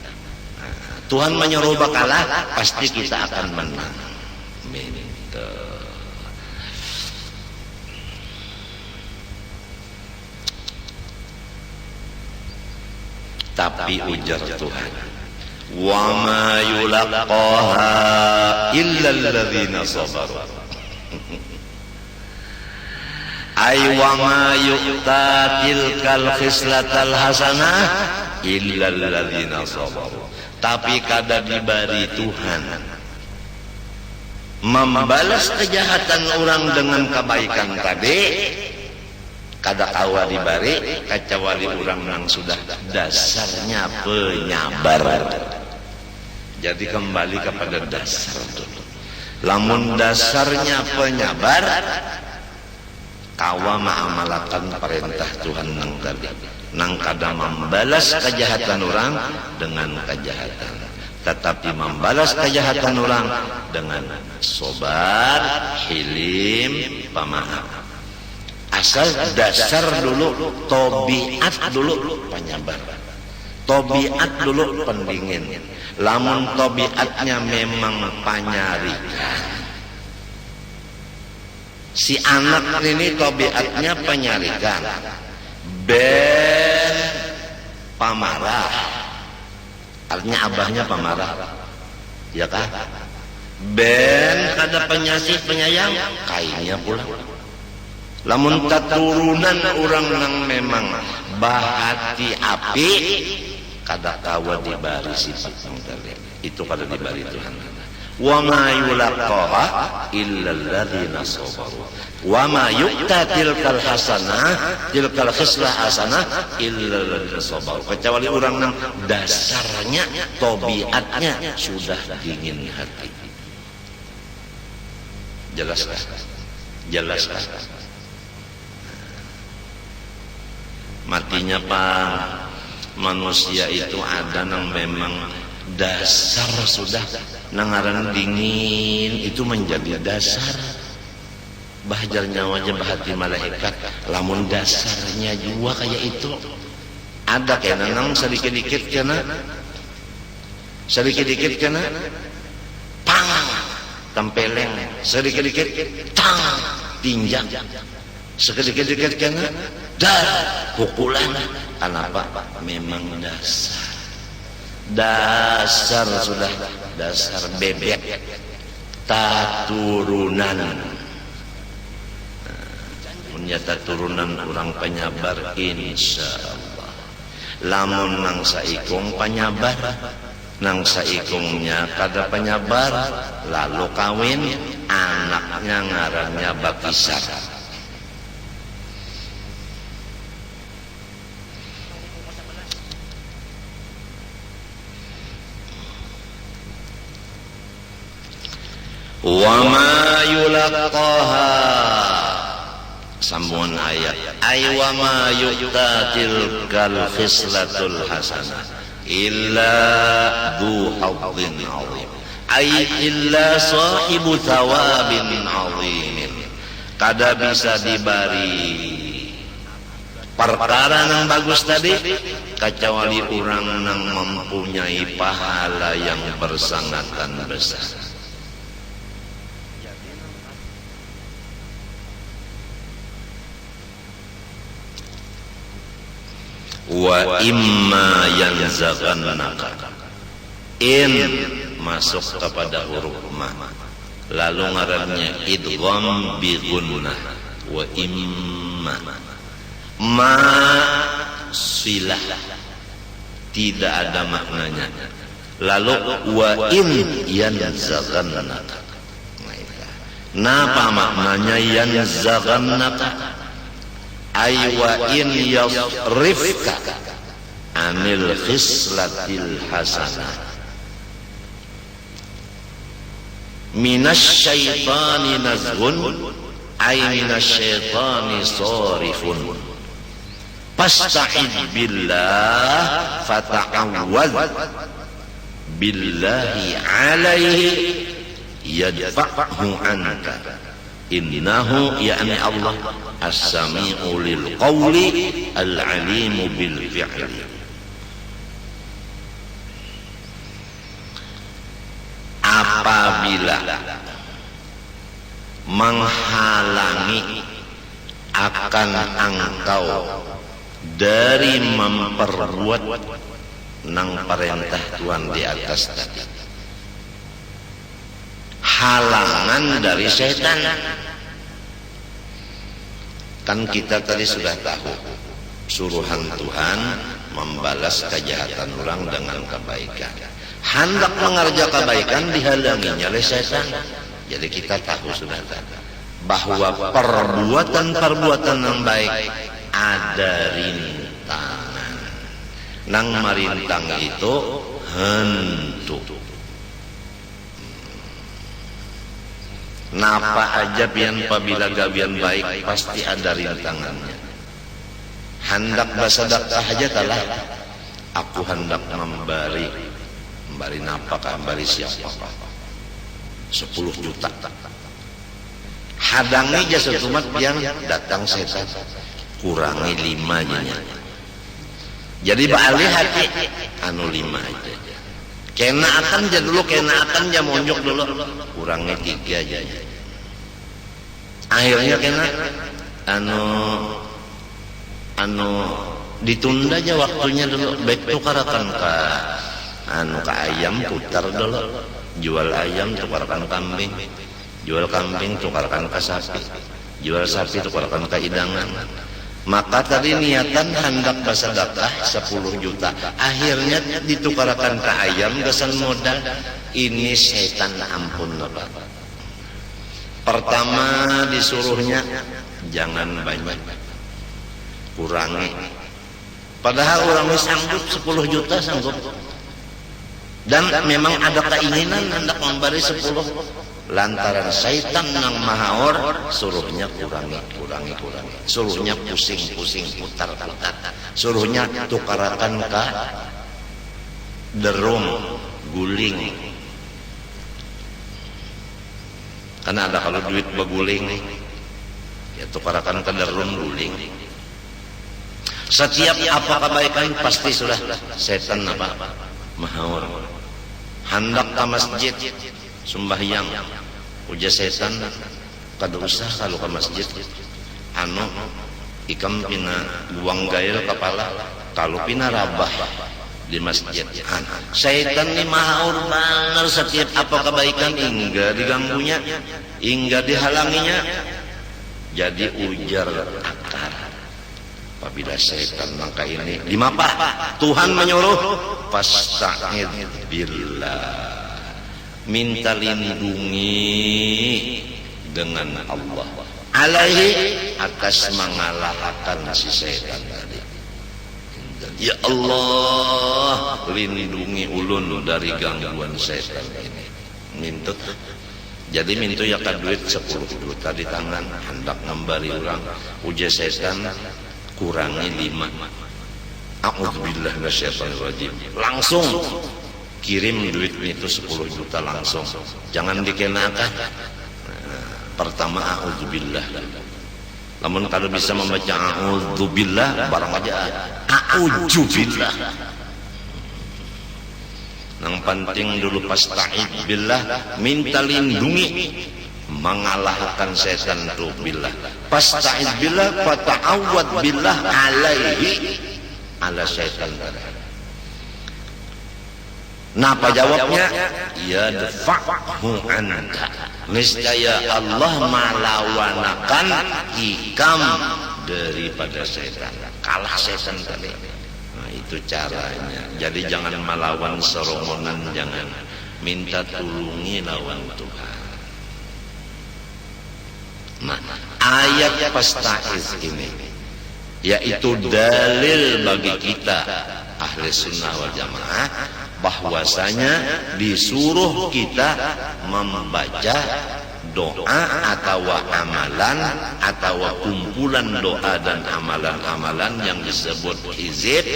Tuhan menyuruh bakalah, pasti kita akan menang. Minta. Tapi ujar Tuhan, wa ma yulaqaha illa alladzina sabaru. Ay wa ma yu'ta tilkal khislatal hasanah illa alladzina sabaru. Tapi kada dibari Tuhan membalas kejahatan orang dengan kebaikan tadi, kada kawa dibari kecuali orang yang sudah dasarnya penyabar. Jadi kembali kepada dasar dulu. Lamun dasarnya penyabar, kawa mengamalkan perintah Tuhan nang tadi, nang kada membalas kejahatan orang dengan kejahatan, tetapi membalas kejahatan orang dengan sabar, hilim, pemaaf. Asal dasar dulu, tobiat dulu penyabar, tobiat dulu pendingin. Lamun tobiatnya memang panyarikan, si anak ini tobiatnya penyarikan, ben pamarah, artinya abahnya pamarah, ya kah? Ben kada penyasih penyayang, kainnya pula. Lamun taturunan orang yang memang bahati api, kada kawa dibari sifat yang tadi. Itu kada dibari Tuhan. Wa ma yulaqaha illa alladzina sabaru. Wa ma yu'ta tilkal hasanah, tilkal khislah hasanah illa alladzina sabaru. Kecuali orang yang dasarnya, tabiatnya sudah dingin hati. Jelaskah? Jelaskah? Matinya Pak, manusia itu ada yang memang dasar sudah nangaran dingin itu menjadi dasar. Bahajarnya wajah bahati malaikat, lamun dasarnya juga kayak itu. Ada kena nang sedikit-dikit kena, sedikit-dikit kena, pang, tempeleng, sedikit-dikit, tang, tinjak, sedikit-dikit kena, dar, pukulan. Kenapa? Memang dasar. dasar sudah dasar bebek taturunan punya turunan orang penyabar insyaallah. Lamun nang saikung penyabar nang saikungnya kada penyabar lalu kawin anaknya ngarannya Bakisar. Wa ma yulaqaha sambungan ayat ay wa ma yuqtatil kal khislatul hasanah illa dhu hadzin azim ay illa sahibu thawabin azim. Kada bisa dibari perkara yang bagus tadi kecuali orang yang mempunyai pahala yang bersangatan besar. Wa imma yanzaghannaka in masuk kepada huruf ma lalu ngarannya idgham bi gunnah wa imma ma silah tidak ada maknanya lalu wa in yanzaghannaka napa maknanya yanzaghannaka ay wa in yasrifka anil khislatil hasanah minasy syaitani nazghun ay minasy syaitani sarifun fasta'id billah fata'awwaz billahi alaihi yadfa'hu anka innahu ya'ni Allah as-sami'u lil qawli al-alimu bil fi'li. Apabila menghalangi akan engkau dari memperbuat nang perintah Tuhan di atas tadi, halangan dari setan. Kan kita tadi sudah tahu suruhan Tuhan membalas kejahatan orang dengan kebaikan. Hendak mengerjakan kebaikan dihalanginya oleh setan. Jadi kita tahu sudah tahu bahwa perbuatan-perbuatan yang baik ada rintangan. Nang marintang itu hentu. Napa aja pian apabila gawian baik pasti ada rintangannya. Hendak bersedekah aja kalah. Aku hendak memberi napa memberi siapa? 10 juta. Hadangi jasa tumat pian datang setan. Kurangi 5 aja. Jadi balik hati anu 5 aja. Kena akan aja dulu, kena akan aja monjok dulu, kurangnya 3 aja. Akhirnya kena anu ditunda aja waktunya dulu. Baik tukarakan ke ayam, putar dulu, jual ayam tukarkan kambing, jual kambing tukarkan ke sapi, jual sapi tukarkan ke idangan. Maka tadi niatan hendak bersedekah 10 juta, akhirnya ditukarkan ke ayam kesan modal. Ini setan ampun Bapak. Pertama disuruhnya jangan banyak, kurangi. Padahal orang sanggup 10 juta sanggup. Dan memang ada keinginan hendak memberi 10. Lantaran syaitan nang mahaor suruhnya kurangi. Suruhnya pusing putar. Suruhnya tukarakan ke derung guling. Karena ada kalau duit beguling ya tukarakan ke derung guling. Setiap apa kebaikan pasti sudah setan apa mahaor. Hendak ke masjid sembahyang uja setan kada usah kalau ke masjid ikam pina buang gair kepala kalau pina rabah di masjid. Syaitan ini maha benar, setiap apa kebaikan hingga diganggunya, hingga dihalanginya. Jadi ujar akar. Apabila syaitan maka ini dimapah. Tuhan menyuruh fasta'id billah, minta lindungi dengan Allah alaihi, atas mengalahkan si syaitan tadi. Ya Allah, lindungi ulun dari gangguan setan ini. Mintut. Jadi mintu ya ka duit 10 juta di tangan, hendak ngembali orang. Uja setan kurangi 5. A'udzubillah minasyaitonir rajim. Langsung kirim duit itu 10 juta langsung. Jangan dikenakan. Pertama a'udzubillah. Namun kalau bisa membaca a'udzubillah barang aja a'udzubillah. Yang penting dulu pasta'id billah, minta lindungi, mengalahkan setan itu billah. Pasta'id billah, fata'awad billah alaihi, ala setan. Nah apa jawabnya? Yadfa'hu anka, niscaya Allah melawanakan ikam daripada setan. Kalah setan tadi. Nah itu caranya. Jadi jangan melawan seromonan, jangan. Minta tulungi lawan Tuhan. Nah ayat pasta'iz ini yaitu dalil bagi kita ahli sunnah wal jamaah bahwasanya disuruh kita membaca doa atau amalan atau kumpulan doa dan amalan-amalan yang disebut hizib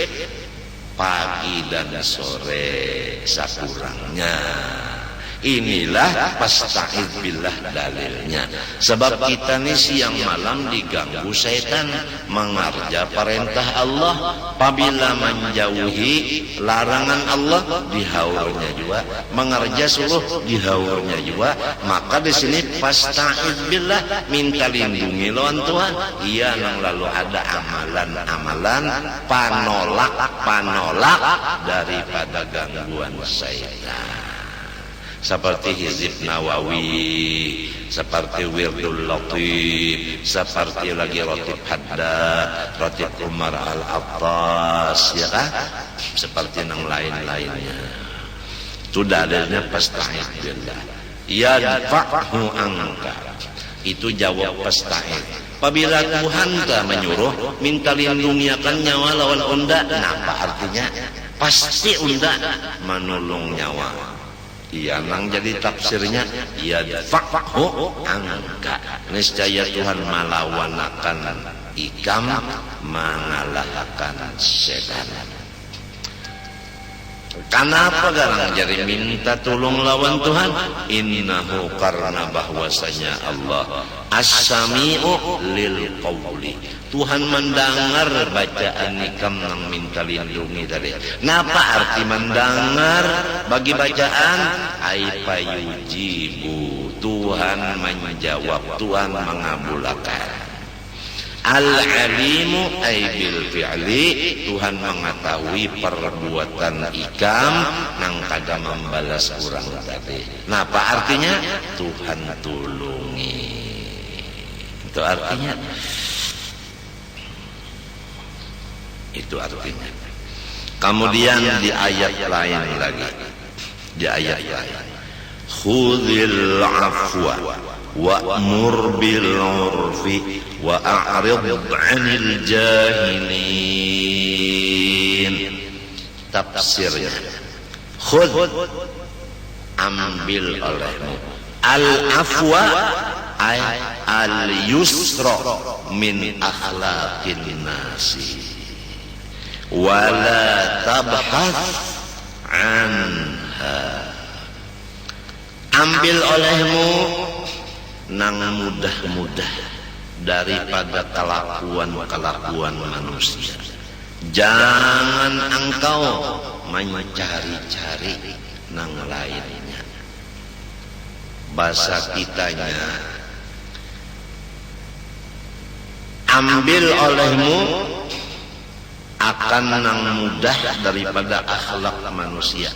pagi dan sore sakurangnya. Inilah pasta'id billah dalilnya. Sebab kita nih siang malam diganggu setan, mengerja perintah Allah. Apabila menjauhi larangan Allah, dihaurnya juga. Mengerja suruh, dihaurnya juga. Maka di sini pasta'id billah, minta lindungi lawan Tuhan. Iya, yang lalu ada amalan-amalan panolak daripada gangguan setan. Seperti hizib Nawawi, seperti wirdul latif, seperti lagi rotib haddad, rotib Umar al-Attas, ya kan? Seperti yang lain-lainnya. Itu dalilnya pasta'id billah. Yadfa'hu anka. Itu jawab pasta'id. Apabila Tuhan tak menyuruh minta lindungi akan nyawa lawan unda, apa artinya? Pasti unda menolong nyawa. Iya, nang jadi tafsirnya yadfa'hu anka, niscaya Tuhan melawanakan ikam, mengalahkan setan. Kenapa garang jadi minta tolong lawan Tuhan? Innahu, karena bahwasanya Allah as-sami'u lil qawli, Tuhan mendengar bacaan ikam yang minta lindungi tadi. Napa arti mendengar bagi bacaan? Aipa yujibu, Tuhan menjawab, Tuhan mengabulkan. Al-alimu ay bil fi'li, Tuhan mengetahui perbuatan ikam nang kada membalas kurang tadi. Napa artinya? Tuhan tulungi. Itu artinya. Itu artinya. Kemudian di ayat lain lagi, di ayat lain, khudhil afwa wa'mur bil 'urfi wa a'rid 'anil jahilin. Tafsirnya, khudh, ambil olehmu, al afwa ay al yusra min akhlaqin nasi, wala tabhath anha. Ambil olehmu nang mudah-mudah daripada kelakuan manusia. Jangan engkau mencari-cari nang lainnya. Bahasa kitanya, ambil olehmu akan nang mudah daripada akhlak manusia.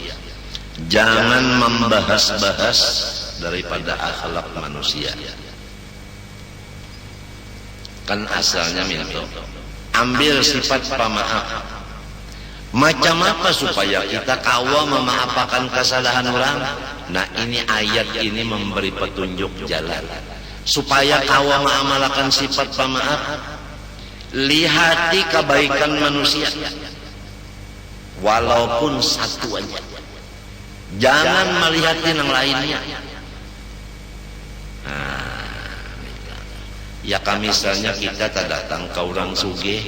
Jangan membahas-bahas daripada akhlak manusia. Kan asalnya minto. Ambil sifat pemaaf. Macam apa supaya kita kawa memaafkan kesalahan orang? Nah, ini ayat ini memberi petunjuk jalan. Supaya kawa mengamalkan sifat pemaaf, lihati kebaikan manusia. Walaupun satu aja. Jangan melihat yang lainnya. Ya misalnya kita tak datang ke orang sugih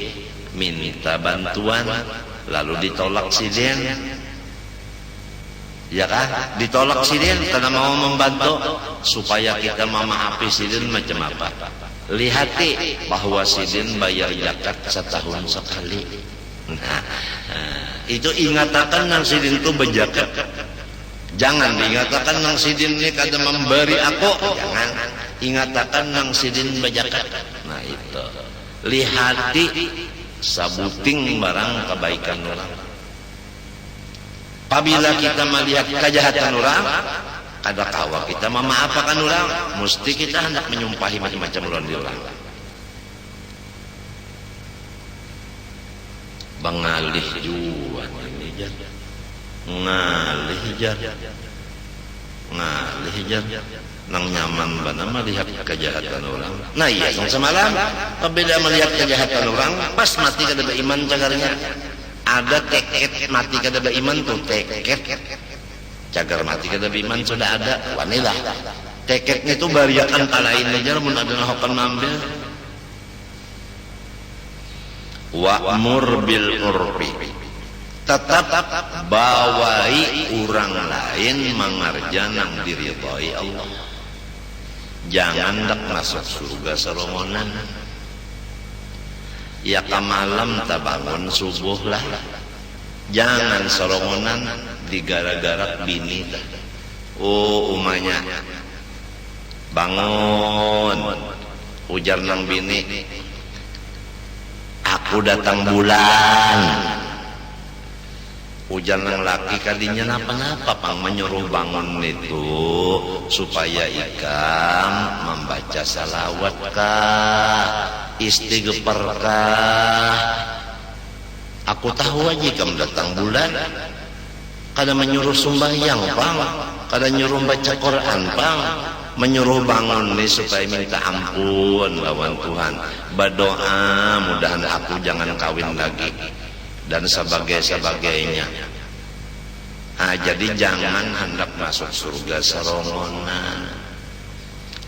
minta bantuan lalu ditolak sidin, ya kan? Ditolak sidin karena mau membantu, supaya kita memaafi sidin macam apa? Lihati bahwa sidin bayar zakat setahun sekali. Nah, itu ingatakan nang sidin itu berzakat. Jangan diingatakan nang sidin ini kada memberi aku, jangan. Ingatakan nang sidin berzakat. Nah itu. Lihati sabuting barang kebaikan orang. Apabila kita melihat kejahatan orang, kada kawa kita memaafkan orang, mesti kita hendak menyumpahi macam-macam orang. Bengalih juan ini jar. Ngalih jar. Nang nyaman bana melihat kejahatan orang. Nah iya semalam apabila melihat kejahatan orang, pas mati kada beriman cagarnya. Ada teket mati kada beriman tuh teket. Cagar mati kada beriman sudah ada. Wanilah. Teketnya itu bariakan kalain aja mun ada hokan ngambil. Wa'mur bil urfi. Tetap bawai orang lain mengarja nang diridhai Allah. Jangan dak masuk surga serongonan. Ya kamalam tak bangun subuh lah. Jangan serongonan digara-gara bini. Oh umanya bangun ujar nang bini, aku datang bulan. Ujar nang laki kadinya napa-napa pang menyuruh bangun itu supaya ikam membaca salawat kah, istighfar kah. Aku tahu aja ikam datang bulan kada menyuruh sembahyang pang, kada nyuruh baca Quran pang, menyuruh bangun nih supaya minta ampun lawan Tuhan, berdoa mudahan aku jangan kawin lagi dan sebagainya. Nah, jadi jangan hendak masuk surga serongonan.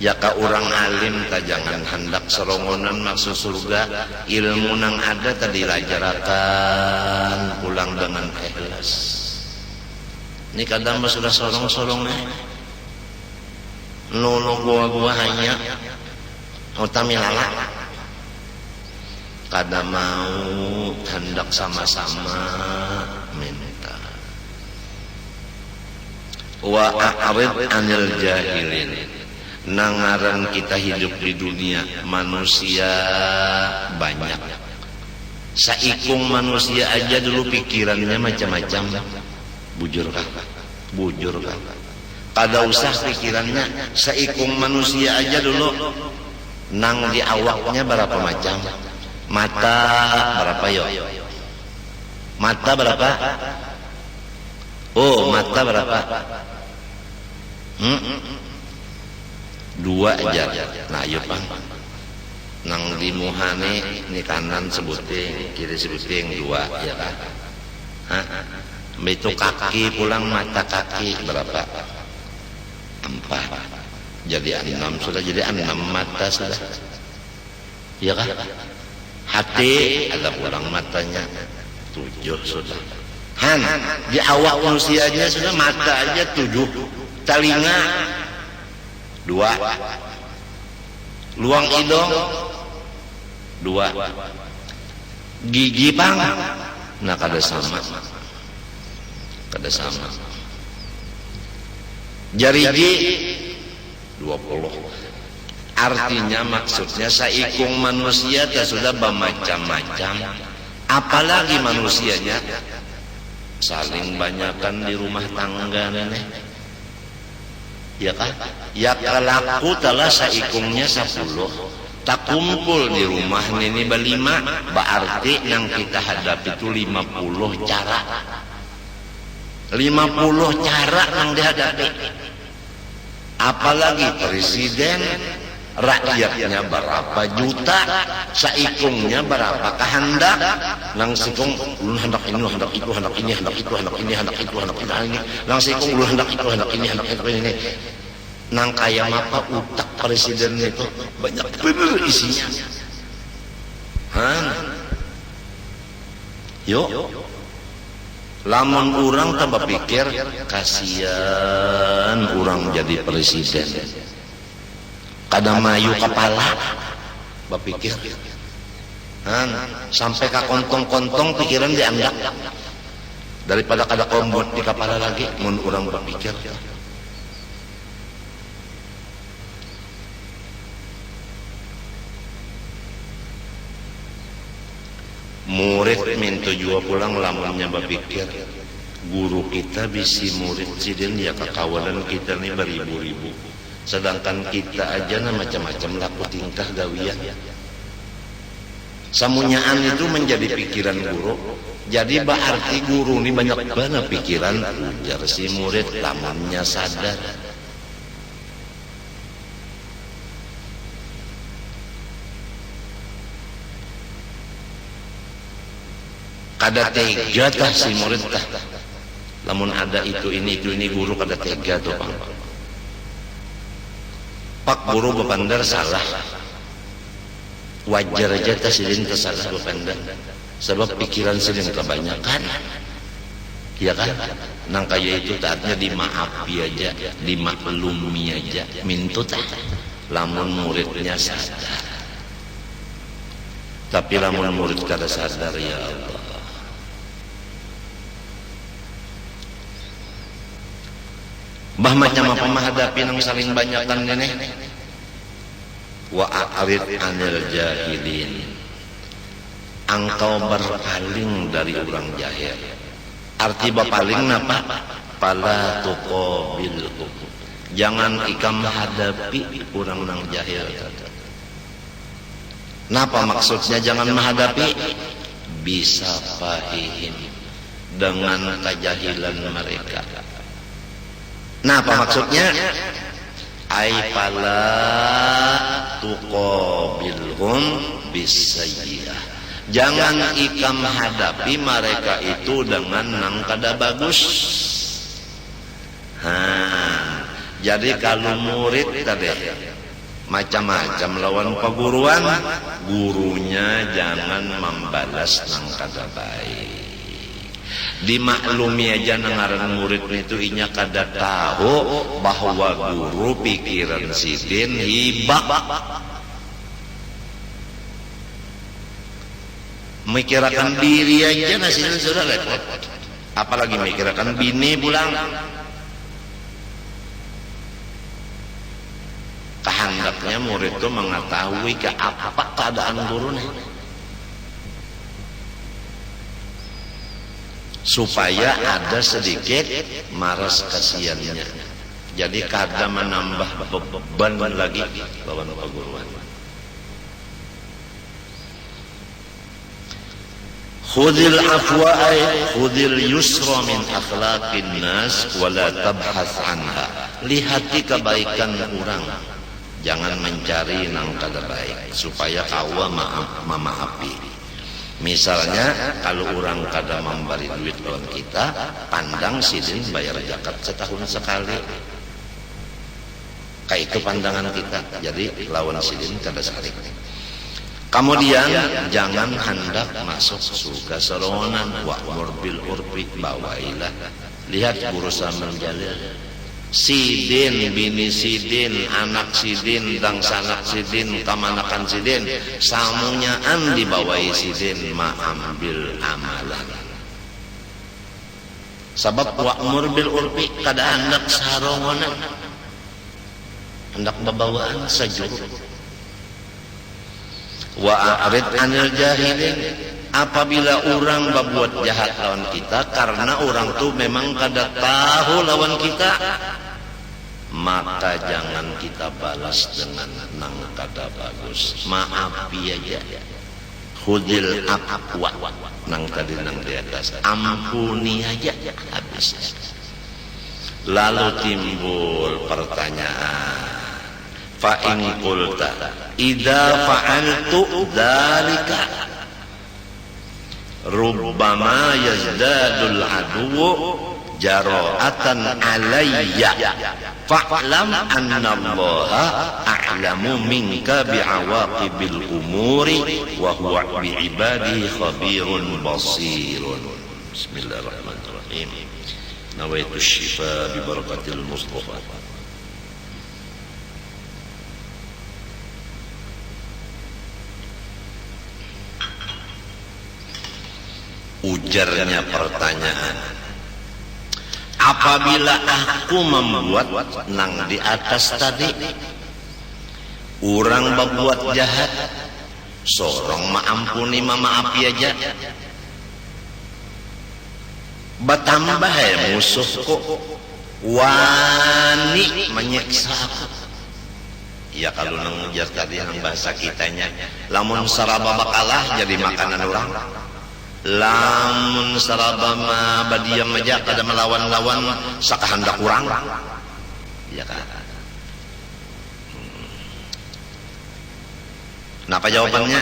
Ya ka orang alim ta jangan hendak serongonan masuk surga. Ilmu nang ada tadi dilajarakan pulang dengan ikhlas. Ini kadang sudah sorong-sorong nolo gua hanya utami lala. Kada mau hendak sama-sama minta. Wa a'rid anil jahilin. Nangaran kita hidup di dunia manusia banyak. Saikung manusia aja dulu pikirannya macam-macam. Bujur kah? Kada usah pikirannya saikung manusia aja dulu. Nang di awaknya berapa macam? Mata berapa yo? Mata berapa? Oh, mata berapa? Dua aja. Nah, yuk pang. Nang di muhane ni kanan sebuting, kiri sebuting dua, ya kan? Hah? Itu kaki pulang mata kaki berapa? 4. Jadi 6 sudah, jadi 6 mata sudah. Ya kan? Hati ada pulang matanya 7 sudah. Di awak manusianya sudah mata aja 7, telinga 2, luang hidung 2, gigi pang. Nah kada sama. Jari 20. Artinya maksudnya saikung manusia tak sudah bermacam-macam. apalagi manusianya saling banyakan di rumah tangga neneh, ya kan? Ya kalaku telah saikungnya 10 tak kumpul di rumah nini berlima, berarti yang kita hadapi itu 50 cara. 50 cara yang dihadapi. Apalagi presiden, rakyatnya berapa juta, saikungnya berapa kehendak, nang sikung ulun hendak ini, hendak itu, hendak ini, hendak itu, hendak ini, hendak itu, hendak ini, nang sikung ulun hendak itu, hendak ini, hendak ini. Nang kaya apa utak presiden itu banyak bener isinya. Yuk, lamun orang tambah pikir kasihan orang jadi presiden. Kadang mayu kepala, berpikir, sampai ke kontong-kontong pikiran dianggap daripada kada kombot di kepala lagi. Mun orang berpikir. Murid minta juga pulang lamunnya berpikir guru kita bisi murid sidin ya kekawalan kita nih beribu-ribu, sedangkan kita aja nah macam-macam laku tingkah gawian. Samunyaan itu menjadi pikiran guru, jadi berarti guru ini banyak banget pikiran, ujar si murid lamunnya sadar. Kada tega tah si murid tah. Lamun ada itu ini guru kada tega tuh Bang. Pak guru bepandar salah. Wajar aja tah sidin salah bepandar. Sebab pikiran sidin kebanyakan. Iya kan? Nang kaya itu taatnya dimaafi aja, dimaklumi aja, mintu tah. Lamun muridnya sadar. Tapi lamun murid kada sadar ya Allah. Bah macam apa menghadapi nang saling banyakan nenek. Wa a'rid anil jahilin. Engkau berpaling dari orang jahil. Arti berpaling napa? Pala tuqabilhum. Jangan ikam hadapi orang nang jahil. Napa maksudnya jangan menghadapi? Bisa fahihim, dengan kejahilan mereka. Napa maksudnya? Ai pala tuqabilhum bisayyi'ah. Jangan ikam hadapi mereka itu dengan nang kada bagus. Jadi kalau murid tadi macam-macam lawan perguruan, gurunya jangan membalas nang kada baik. Dimaklumi aja nangaran murid itu inya kada tahu bahwa guru pikiran sidin hibak. Mikirakan diri aja nasidin sudah repot, apalagi mikirakan bini pulang. Kehendaknya murid itu mengetahui ke apa keadaan gurunya, supaya ada sedikit maras kasihannya. Jadi kada menambah beban lagi lawan perguruan. Khudil afwa ay khudil yusra min akhlaqin nas wala tabhas anha. Lihati kebaikan orang, jangan mencari nang kada baik, supaya kawa memaafi. Misalnya kalau orang kada memberi duit lawan kita, pandang sidin bayar zakat setahun sekali. Kayak itu pandangan kita. Jadi lawan sidin kada sekali. Kemudian jangan hendak masuk surga seronan, wa'mur bil urfi, bawailah. Lihat berusaha menjalin sidin, bini sidin, anak sidin, dang sanak sidin, kamanakan sidin, samunyaan dibawai sidin, ma'ambil amalan. Sebab wa'mur bil urfi kada hendak sarongonan, hendak babawaan sajur. Wa a'rid anil jahilin, apabila orang berbuat jahat lawan kita karena orang tuh memang kada tahu lawan kita, maka jangan kita balas dengan nang kada bagus, maafi aja. Khudil afwa, nang tadi nang di atas, ampuni aja, habis. Lalu timbul pertanyaan, fa in qulta idza fa'altu dzalika rubbama yazdadul aduwwu jara'atan alayya fa'lam anna allaha a'lamu minka bi'awaqibil umuri wa huwa bi'ibadihi khabirun basirun. Bismillahirrahmanirrahim. Nawaitu syifa bi barakatil Mustafa. Ujarnya pertanyaan, apabila aku membuat nang di atas tadi, orang berbuat jahat, sorong maampuni maafi aja, bertambah ya musuhku wani menyiksa aku. Ya kalau nang ujar tadi nang bahasa kitanya, lamun saraba bakalah jadi makanan orang, lamun saraba ma badiam aja kada melawan-lawan sakahandak urang, ya kan? Napa jawabannya?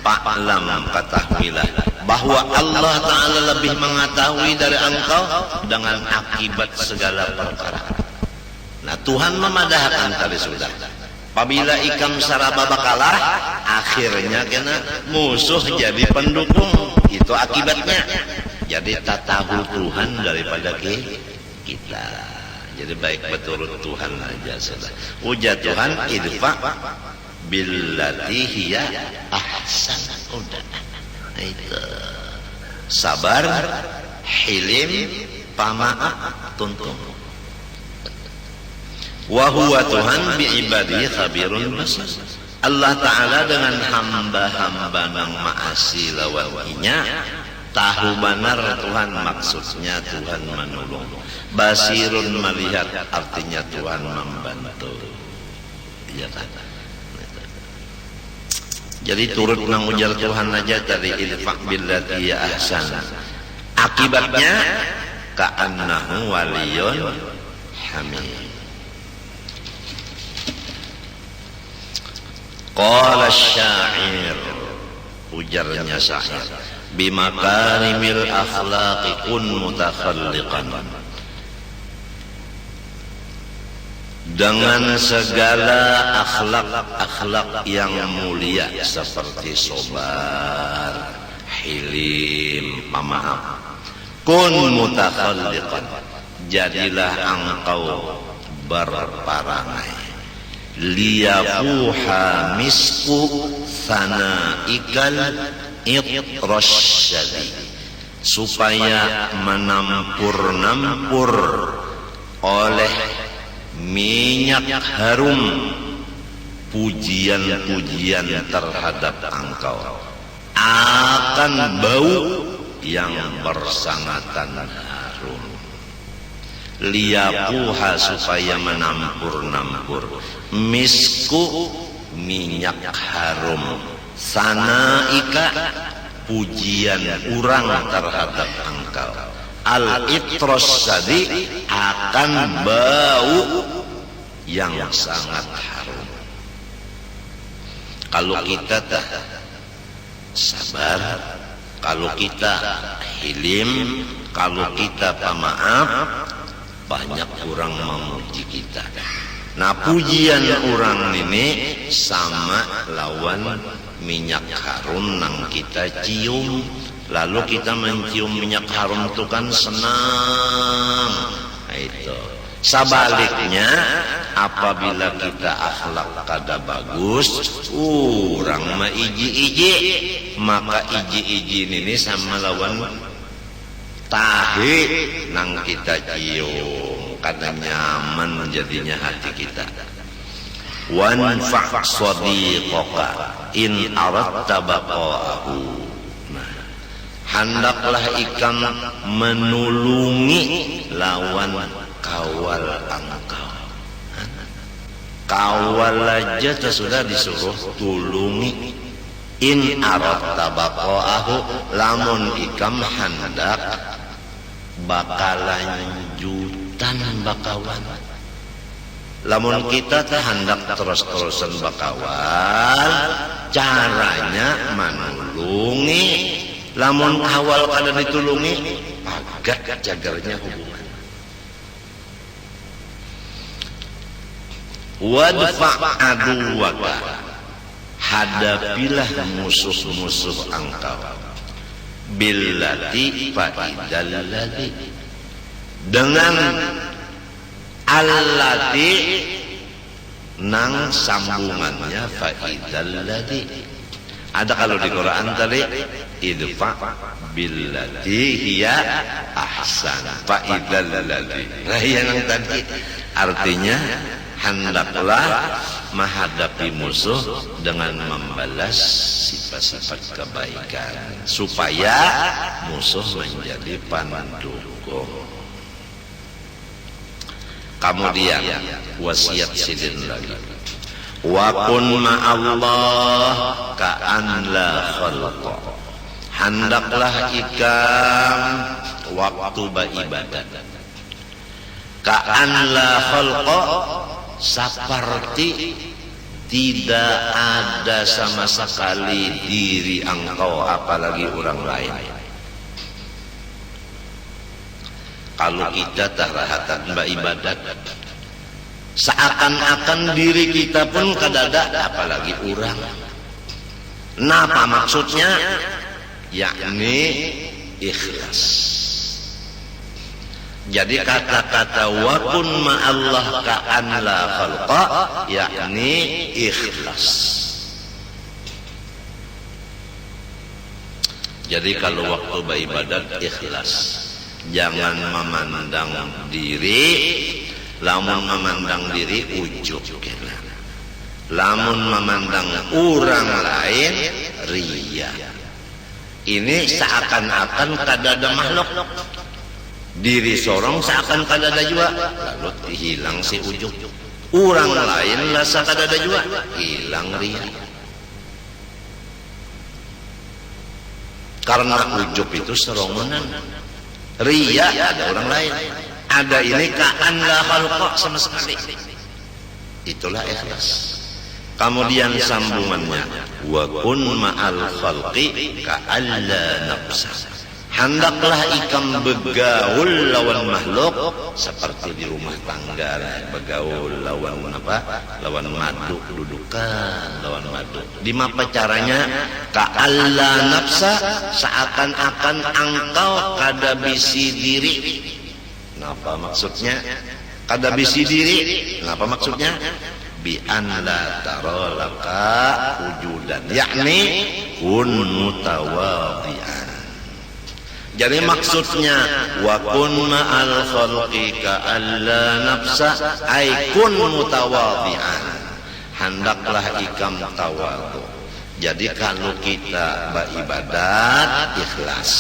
Fa'lam, ketahuilah bahwa Allah Ta'ala lebih mengetahui dari engkau dengan akibat segala perkara. Nah, Tuhan memadahkan tadi sudah. Apabila ikam saraba bakalah, akhirnya kena musuh jadi pendukung. Itu akibatnya. Jadi tak tahu Tuhan daripada kita. Jadi baik betul Tuhan aja sudah. Ujar Tuhan, idfa billati hiya ahsan. Udah. Itu sabar, hilim, pamaaf, tuntun. Wa huwa Tuhan bi ibadihi khabirun basir. Allah Ta'ala dengan hamba-hamba nang maasi lawannya tahu benar Tuhan, maksudnya Tuhan menolong. Basirun melihat, artinya Tuhan membantu. Iya kan? Jadi turut nang ujar Tuhan aja tadi, idfa billati ya ahsan. Akibatnya ka'annahu waliyun hamid. Qala syair, ujarnya syair, bimakarimil akhlaqi kun mutakhalliqan. Dengan segala akhlak yang mulia seperti sabar, hilim, pemaaf. Kun mutakhalliqan, jadilah engkau berparangai. Liyafuha misku thanaikal itrasyadi, supaya menampur-nampur oleh minyak harum pujian-pujian terhadap engkau akan bau yang bersangatan harum. Liyapuha, supaya menampur-nampur, misku minyak harum, sanaika pujian urang terhadap engkau, al-itrasyadi akan bau yang sangat harum. Kalau kita tak sabar, kalau kita hilim, kalau kita pemaaf, banyak orang memuji kita. Nah, pujian orang ini sama lawan minyak harum nang kita cium. Lalu kita mencium minyak harum itu kan senang. Nah, itu. Sebaliknya, apabila kita akhlak kada bagus, orang mah iji-iji, maka iji-iji ini sama lawan tahi nang kita cium, kada nyaman jadinya hati kita. Wanfa' sadiqaka in aradta baqa'ahu. Nah, hendaklah ikam menulungi lawan kawal engkau. Kawal aja sudah disuruh tulungi. In aradta baqa'ahu, lamun ikam hendak bakalanjutan bakawan. Lamun kita hendak terus-terusan bakawal, caranya menulungi. Lamun kawal kada ditulungi, agak jagarnya hubungan. Wadfa' aduwaka, hadapilah musuh-musuh engkau. Billati fa'idallati, dengan allati nang sambungannya fa'idallati. Ada kalau di Quran tadi idfa billati hiya ahsan fa'idallati. Nah yang tadi artinya hendaklah menghadapi musuh dengan membalas sifat-sifat kebaikan supaya musuh menjadi pendukung. Kemudian wasiat sidin lagi, wa kun ma'allah ka'an la khalqa, hendaklah ikam waktu beribadat ka'an la khalqa, seperti tidak ada sama sekali diri engkau apalagi orang lain. Kalau kita tarahatan beribadat, seakan-akan diri kita pun kadada apalagi orang. Napa maksudnya? Yakni ikhlas. Jadi kata-kata wa kun ma'allah ka'an la khalqa, yakni ikhlas. Jadi kalau waktu beribadat ikhlas, jangan memandang diri. Lamun memandang diri ujub, lamun memandang orang lain riya. Ini seakan-akan kadada makhluk. Diri sorong seakan kadada juga, lalu hilang si ujub. Orang lain rasa kadada juga, hilang riya. Karena ujub itu serongonan, riya ada orang lain, ada ini ka'an la khalqa sama sekali. Itulah ikhlas. Kemudian sambungannya, wa kun ma'al khalqi ka'alla nafsa, hendaklah ikam begaul lawan makhluk seperti di rumah tangga, begaul lawan apa? Lawan madu, dudukan lawan madu. Di apa caranya? Ka'alla nafsa, seakan-akan engkau kada bisi diri. Napa maksudnya? Kada bisi diri. Napa maksudnya? Bi an la tara laka wujudan, yakni kun mutawadhi'an. Jadi maksudnya wa kun ma'al khalqi ka'alla nafsa, ay kun mutawadhi'an, hendaklah ikam tawadhu. Jadi kalau kita beribadat ikhlas,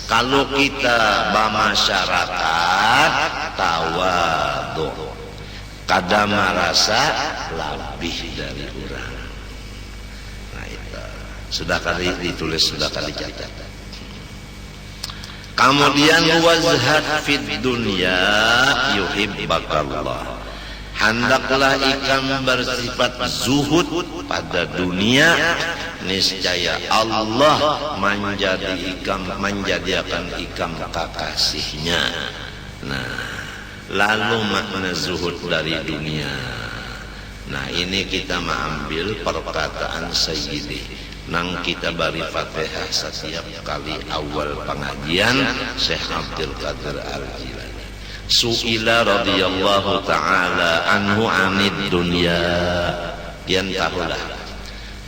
kalau kita bermasyarakat tawadhu, kada merasa lebih dari orang. Nah itu sudah kali ditulis, sudah kali catat. Kemudian wazhad fid dunya yuhibbakallah, hendaklah ikam bersifat zuhud pada dunia, niscaya Allah menjadikan ikam kekasihnya. Nah, lalu makna zuhud dari dunia. Nah ini kita mengambil perkataan Sayyidi nang kita beri Fatihah setiap kali awal pengajian, Syekh Abdul Qadir Al-Jilani. Su'ila radhiyallahu ta'ala anhu anid dunya. Kian tahulah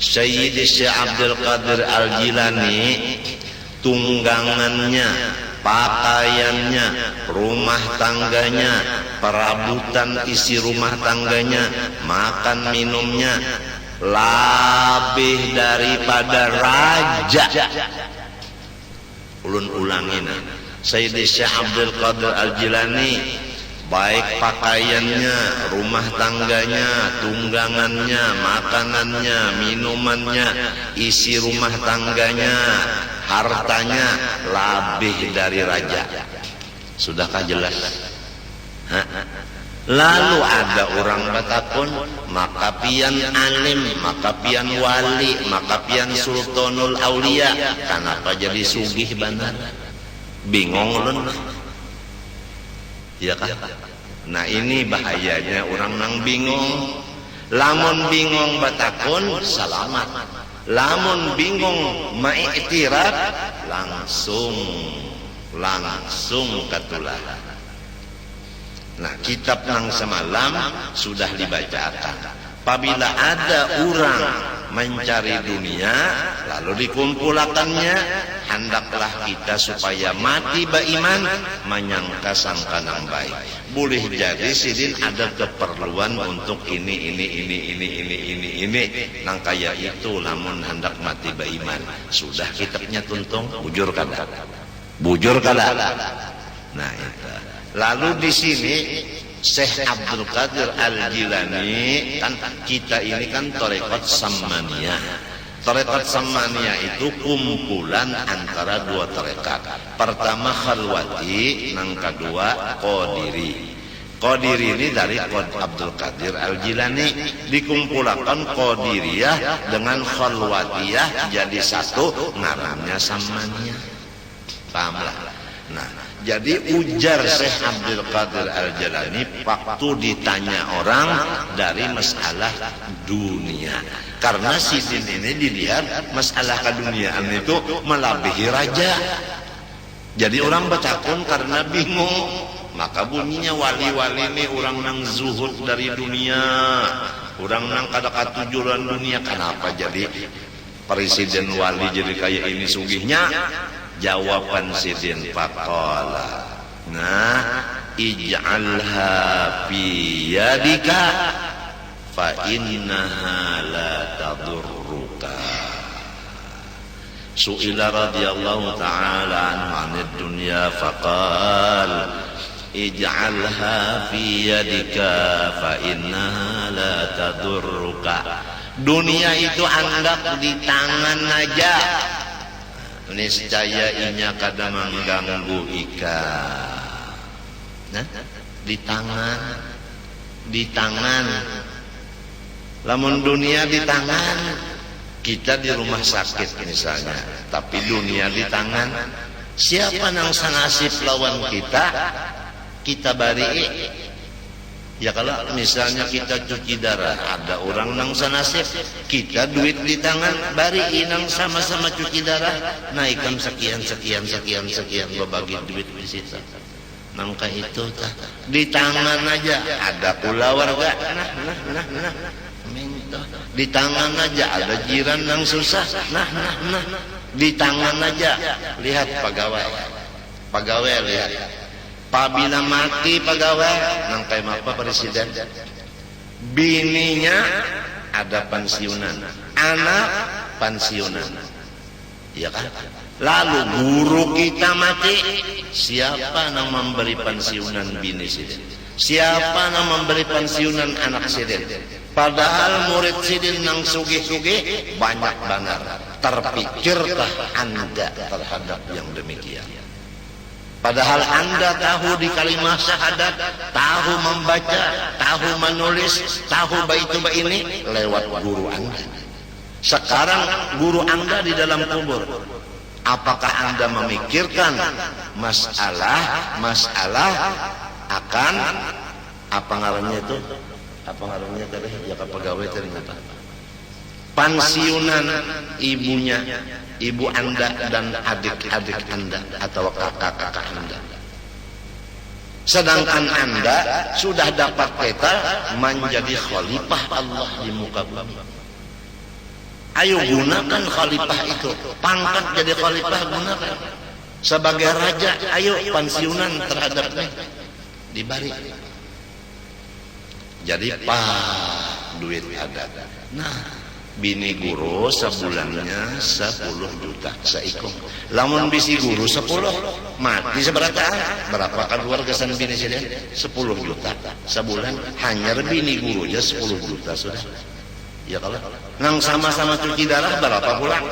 Sayyidi Syekh Abdul Qadir Al-Jilani, tunggangannya, pakaiannya, rumah tangganya, perabotan isi rumah tangganya, makan minumnya lebih daripada raja. ulun ulangina. Sayyidi Syekh Abdul Qadir Al-Jilani, baik pakaiannya, rumah tangganya, tunggangannya, makanannya, minumannya, isi rumah tangganya, hartanya lebih dari raja. Sudahkah jelas? Lalu ada orang Batapun, maka pian alim, maka pian wali, maka pian sultanul aulia. Kenapa jadi sugih benar? Bingung ulun. Ya kan? Nah ini bahayanya orang nang bingung. Lamun bingung Batapun selamat. Lamun bingung ma'iktirat langsung katulah. Nah kitab nang semalam sudah dibacakan. Apabila ada orang mencari dunia lalu dikumpulakannya, hendaklah kita supaya mati beriman, menyangka sangka nang baik. Boleh jadi sidin ada keperluan untuk ini nang kaya itu, lamun hendak mati beriman. Sudah kitabnya tuntung, bujur kada. Nah itu. Lalu di sini Syekh Abdul Qadir Al-Jilani, kan kita ini kan tarekat Sammaniyah. Tarekat Sammaniyah itu kumpulan antara dua tarekat. Pertama Khalwati, yang kedua Qadiri. Qadiri ini dari Abdul Qadir Al-Jilani, dikumpulkan Qadiriyah dengan Khalwatiyah jadi satu, ngarannya Sammaniyah. Pahamlah. Nah, jadi ujar Syekh Abdul Qadir Al-Jilani waktu ditanya orang dari masalah dunia. Karena sidin ini dilihat masalah keduniaan itu melebihi raja. Jadi orang bertakun karena bingung. Maka bunyinya wali-wali ini orang nang zuhud dari dunia. Orang nang kada katujuran dunia. Kenapa jadi presiden wali jadi kayak ini sugihnya? Jawaban sidin faqala, nah ij'alha fi yadika fa innaha la tadurruka. Su'ila radhiyallahu ta'ala anid dunya faqal ij'alha fi yadika fa innaha la tadurruka. Dunia itu anggap di tangan aja, niscaya inya kada mengganggu ika. Nah, di tangan. Lamun dunia di tangan, kita di rumah sakit misalnya, tapi dunia di tangan. Siapa nang sanasib lawan kita bari. Ya kalau misalnya kita cuci darah, ada orang nang sanasib, kita duit di tangan, bari inang sama-sama cuci darah, naikkan sekian, berbagi duit di situ. Nangka itu di tangan aja, ada pula warga, nah, minta. Di tangan aja, ada jiran nang susah, nah, di tangan aja. Lihat pegawai lihat. Apabila mati pegawai, nang kayak apa presiden? Bininya ada pensiunan, anak pensiunan, ya kan? Lalu guru kita mati, siapa nang memberi pensiunan bini sidin? Siapa nang memberi pensiunan anak sidin? Padahal murid sidin nang sugih-sugih banyak banget. Terpikirkah Anda terhadap yang demikian? Padahal Anda tahu di kalimat syahadat, tahu membaca, tahu menulis, tahu baitu ini lewat guru Anda. Sekarang guru Anda di dalam kubur. Apakah Anda memikirkan masalah akan apa ngarannya itu? Apa ngarannya tadi? Ya pegawai ternyata. Pensiunan ibunya, ibu Anda dan adik-adik Anda atau kakak-kakak Anda. Sedangkan Anda sudah dapat peta menjadi khalifah Allah di muka bumi. Ayo gunakan khalifah itu, pangkat jadi khalifah gunakan. Sebagai raja, ayo pensiunan terhadapnya dibari. Jadi duit ada. Nah, bini guru sebulannya 10 juta saikung. Lamun bisi guru 10 mati seberapa? Berapa keluarga san bini sih 10 juta sebulan, hanya bini guru aja 10 juta sudah. Ya kalau nang sama-sama cuci darah berapa pulang?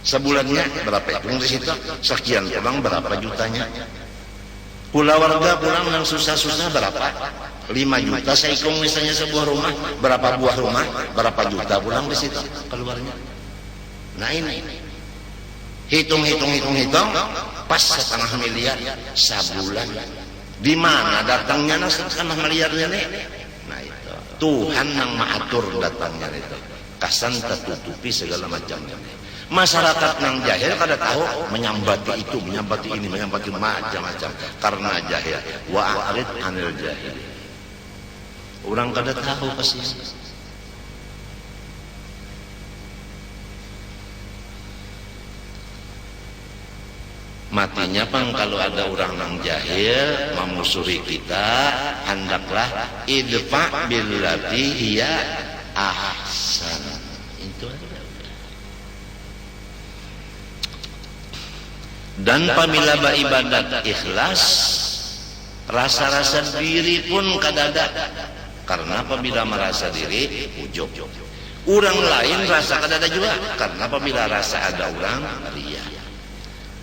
Sebulannya berapa? Hitung di situ. Sekian pulang berapa jutanya? Pula warga pulang nang susah-susah berapa? 5 juta saya hitung misalnya sebuah rumah, berapa buah rumah, berapa juta pulang di situ keluarnya. Nah ini hitung pas 1,5 miliar sebulan. Di mana datangnya 1,5 miliar ini? Nah itu Tuhan yang mengatur datangnya itu. Kasan tertutupi segala macamnya. Masyarakat yang jahil kada tahu menyambati itu, menyambati ini, menyambati macam-macam karena jahil. Wa a'rid 'anil jahil. Orang kada tahu pasti. Matinya pang kalau ada orang yang jahil memusuhi kita, hendaklah idfa billati hiya ahsan. Itu aja. Dan apabila beribadat ikhlas, rasa-rasa diri pun kadada. Karena apabila merasa diri ujub, orang lain rasa kadada juga. Karena apabila rasa ada orang ria.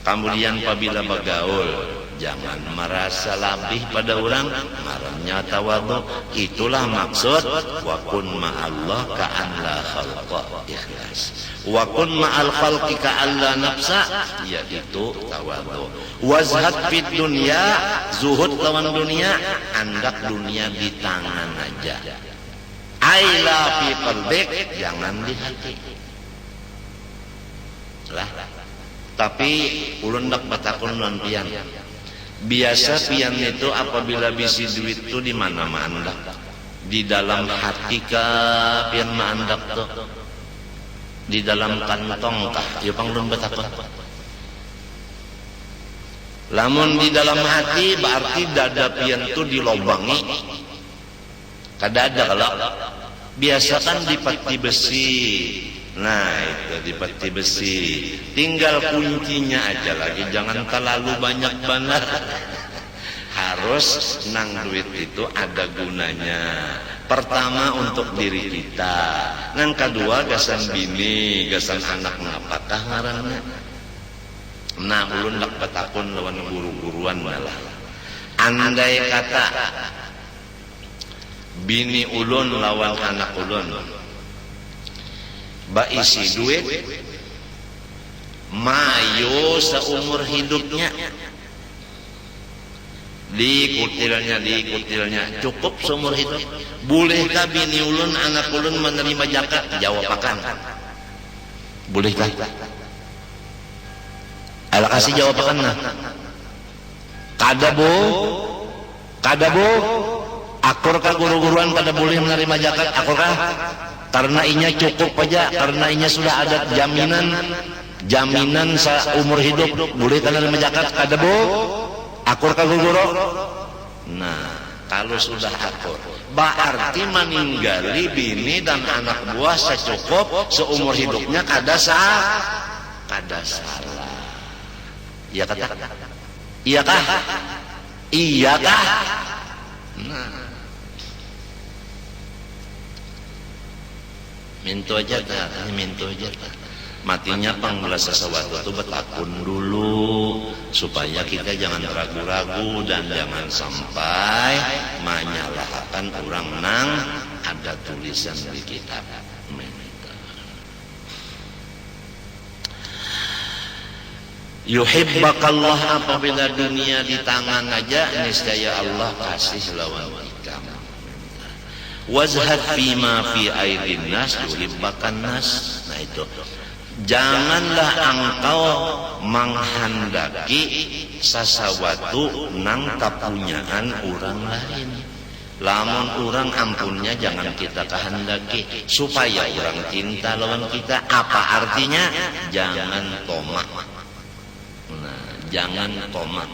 Kemudian apabila bergaul, jangan merasa lebih pada orang, marahnya tawadhu. Itulah maksud wa kun ma'allah ka'an la khalqa, ikhlas. Wa kun ma'al khalqi ka'an la nafsa, yaitu tawadhu. Wazhad fid dunya, zuhud lawan dunia, andak dunia di tangan aja. Aila fi qalbik, jangan di hati. Lah. Tapi ulun dak batakun non pian. Biasa pian itu apabila bisi duit itu di mana maandak? Di dalam hati kah pian maandak tuh? Di dalam kantong kah? Ya pang ulun batakun. Lamun di dalam hati berarti dada pian itu dilobangi. Kadada kalau biasa kan di peti besi. Nah itu di peti besi, tinggal kuncinya aja lagi, jangan terlalu banyak benar. Harus nang duit itu ada gunanya. Pertama untuk diri kita, nang kedua gasan bini, gasan anak ngapakah ngarannya. Nah ulun dak batakun lawan guru-guruan malah. Andai kata bini ulun lawan anak ulun baisi duit mayo seumur hidupnya, dikutilnya cukup seumur hidup. Bolehkah bini ulun anak ulun menerima zakat? Jawab akan. Bolehkah? Ala kasih jawab akan nah. Kada bu akur kah guru-guruan pada boleh menerima zakat? Akur kah? Karena inya cukup aja, karena inya sudah ada jaminan seumur hidup, boleh menerima zakat. Kada bu akur kah guru? Nah kalau sudah akur berarti meninggali bini dan anak buah secukup seumur hidupnya kada salah. Iya kata? Iya kah? Iya kah? Nah minto aja matinya pangbelas sesuatu itu betakun dulu supaya kita jangan ragu-ragu dan jangan sampai menyalahkan orang nang ada tulisan di kitab. Yuhibbakallah, apabila dunia di tangan aja niscaya Allah kasih lawan kita. Wazhad fima fi aidin nas yuhibbakan nas. Nah itu, janganlah engkau menghendaki sesuatu nang kapunyaan orang lain. Lamun orang ampunnya jangan kita kehendaki supaya orang cinta lawan kita. Apa artinya? Jangan tomak. Nah, jangan tomak.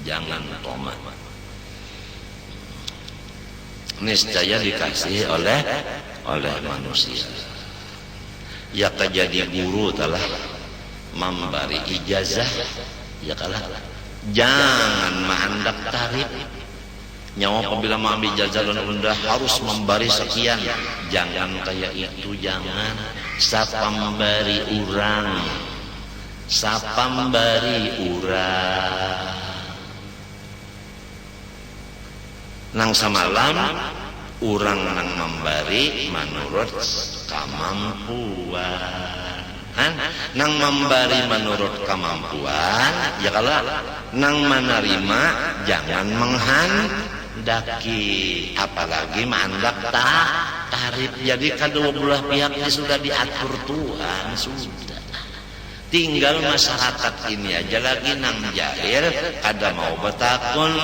Jangan tomak. niscaya dikasih oleh manusia. Ya kejadi guru telah memberi ijazah, ya kalah jangan mandak tarif nyawa apabila mau ambil ijazah dan unda harus memberi sekian, jangan kayak itu, jangan. Sapa memberi urang nang samalam urang nang memberi menurut kemampuan, nang memberi menurut kemampuan, ya kalau nang menerima jangan menghendaki, apalagi mandak tarif. Jadi kedua belah pihaknya sudah diatur Tuhan, sudah. Tinggal masyarakat ini aja lagi nang jahil, ada mau betakun,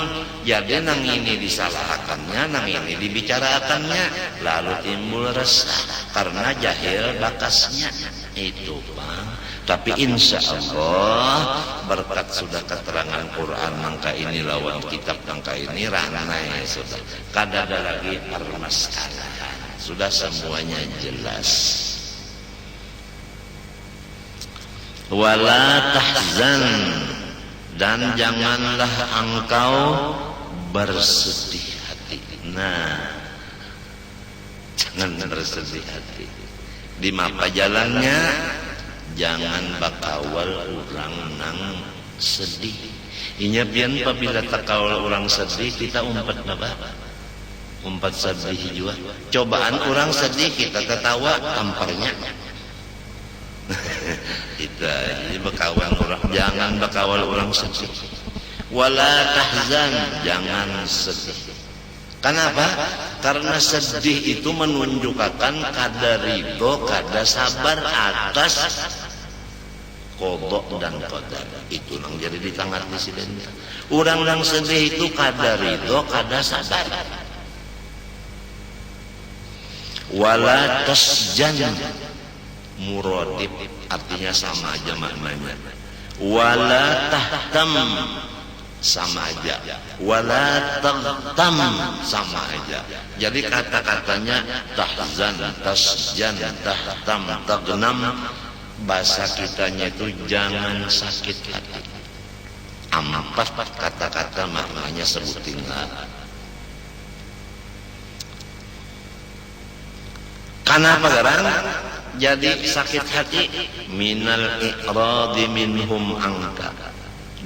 jadi nang ini disalahkannya, nang ini dibicarakannya, lalu timbul resah karena jahil bakasnya itu, Bang. Tapi insya Allah berkat sudah keterangan Quran mangka ini lawan kitab mangka ini ranai sudah, kada ada lagi permasalahan, sudah semuanya jelas. Wala tahzan, dan janganlah engkau bersedih hati. Nah, jangan bersedih hati. Di mapa jalannya jangan bakawal orang nang sedih. Inya pian apabila takawal orang sedih kita umpat apa? Umpat sedih juga. Cobaan orang sedih kita ketawa tamparnya. Kita ini bakawan orang, jangan bakawal orang sedih. Wala tahzan, jangan sedih. Kenapa? Karena sedih itu menunjukkan kada ridho, kada sabar atas qada dan qadar. Itu nang jadi di tangan presidennya. Orang yang sedih itu kada ridho, kada sabar. Wala tasjan, muradib artinya sama aja maknanya. Wala tahtam, sama aja. Wala taghtam, sama aja. Jadi kata-katanya tahzan, tasjan, tahtam, taghnam, bahasa kitanya itu jangan sakit hati. Empat kata-kata maknanya sebutin. Kenapa garang? Jadi sakit hati minal i'radi minhum angka,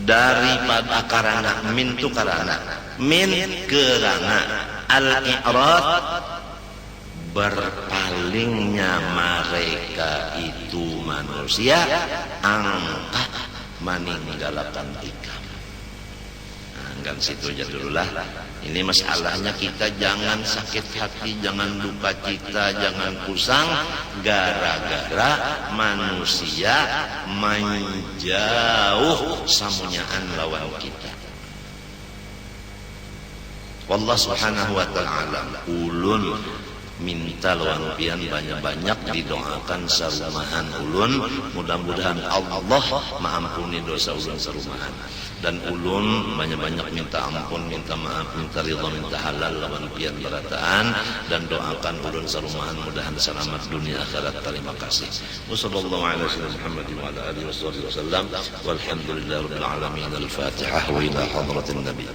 daripada karena min tu karena min kerana al-i'rad berpalingnya mereka itu manusia angka meninggalkan ikam. Nah, kan situ aja dulu lah. Ini masalahnya kita jangan sakit hati, jangan duka cita, jangan kusang gara-gara manusia menjauh samunyaan lawan kita. Wallah subhanahu wa ta'ala ulun minta lawan pian banyak-banyak didoakan sarumahan ulun, mudah-mudahan Allah maampuni dosa ulun sarumahan. Dan ulun banyak-banyak minta ampun, minta maaf, minta ridha, minta halal lawan pian berataan, dan doakan ulun sarumahan mudahan selamat dunia akhirat. Terima kasih. Wassallallahu ala sayyidina Muhammad wa ala alihi wasallam. Walhamdulillahirabbil alamin. Al-Fatihah wa ila hadratin Nabi.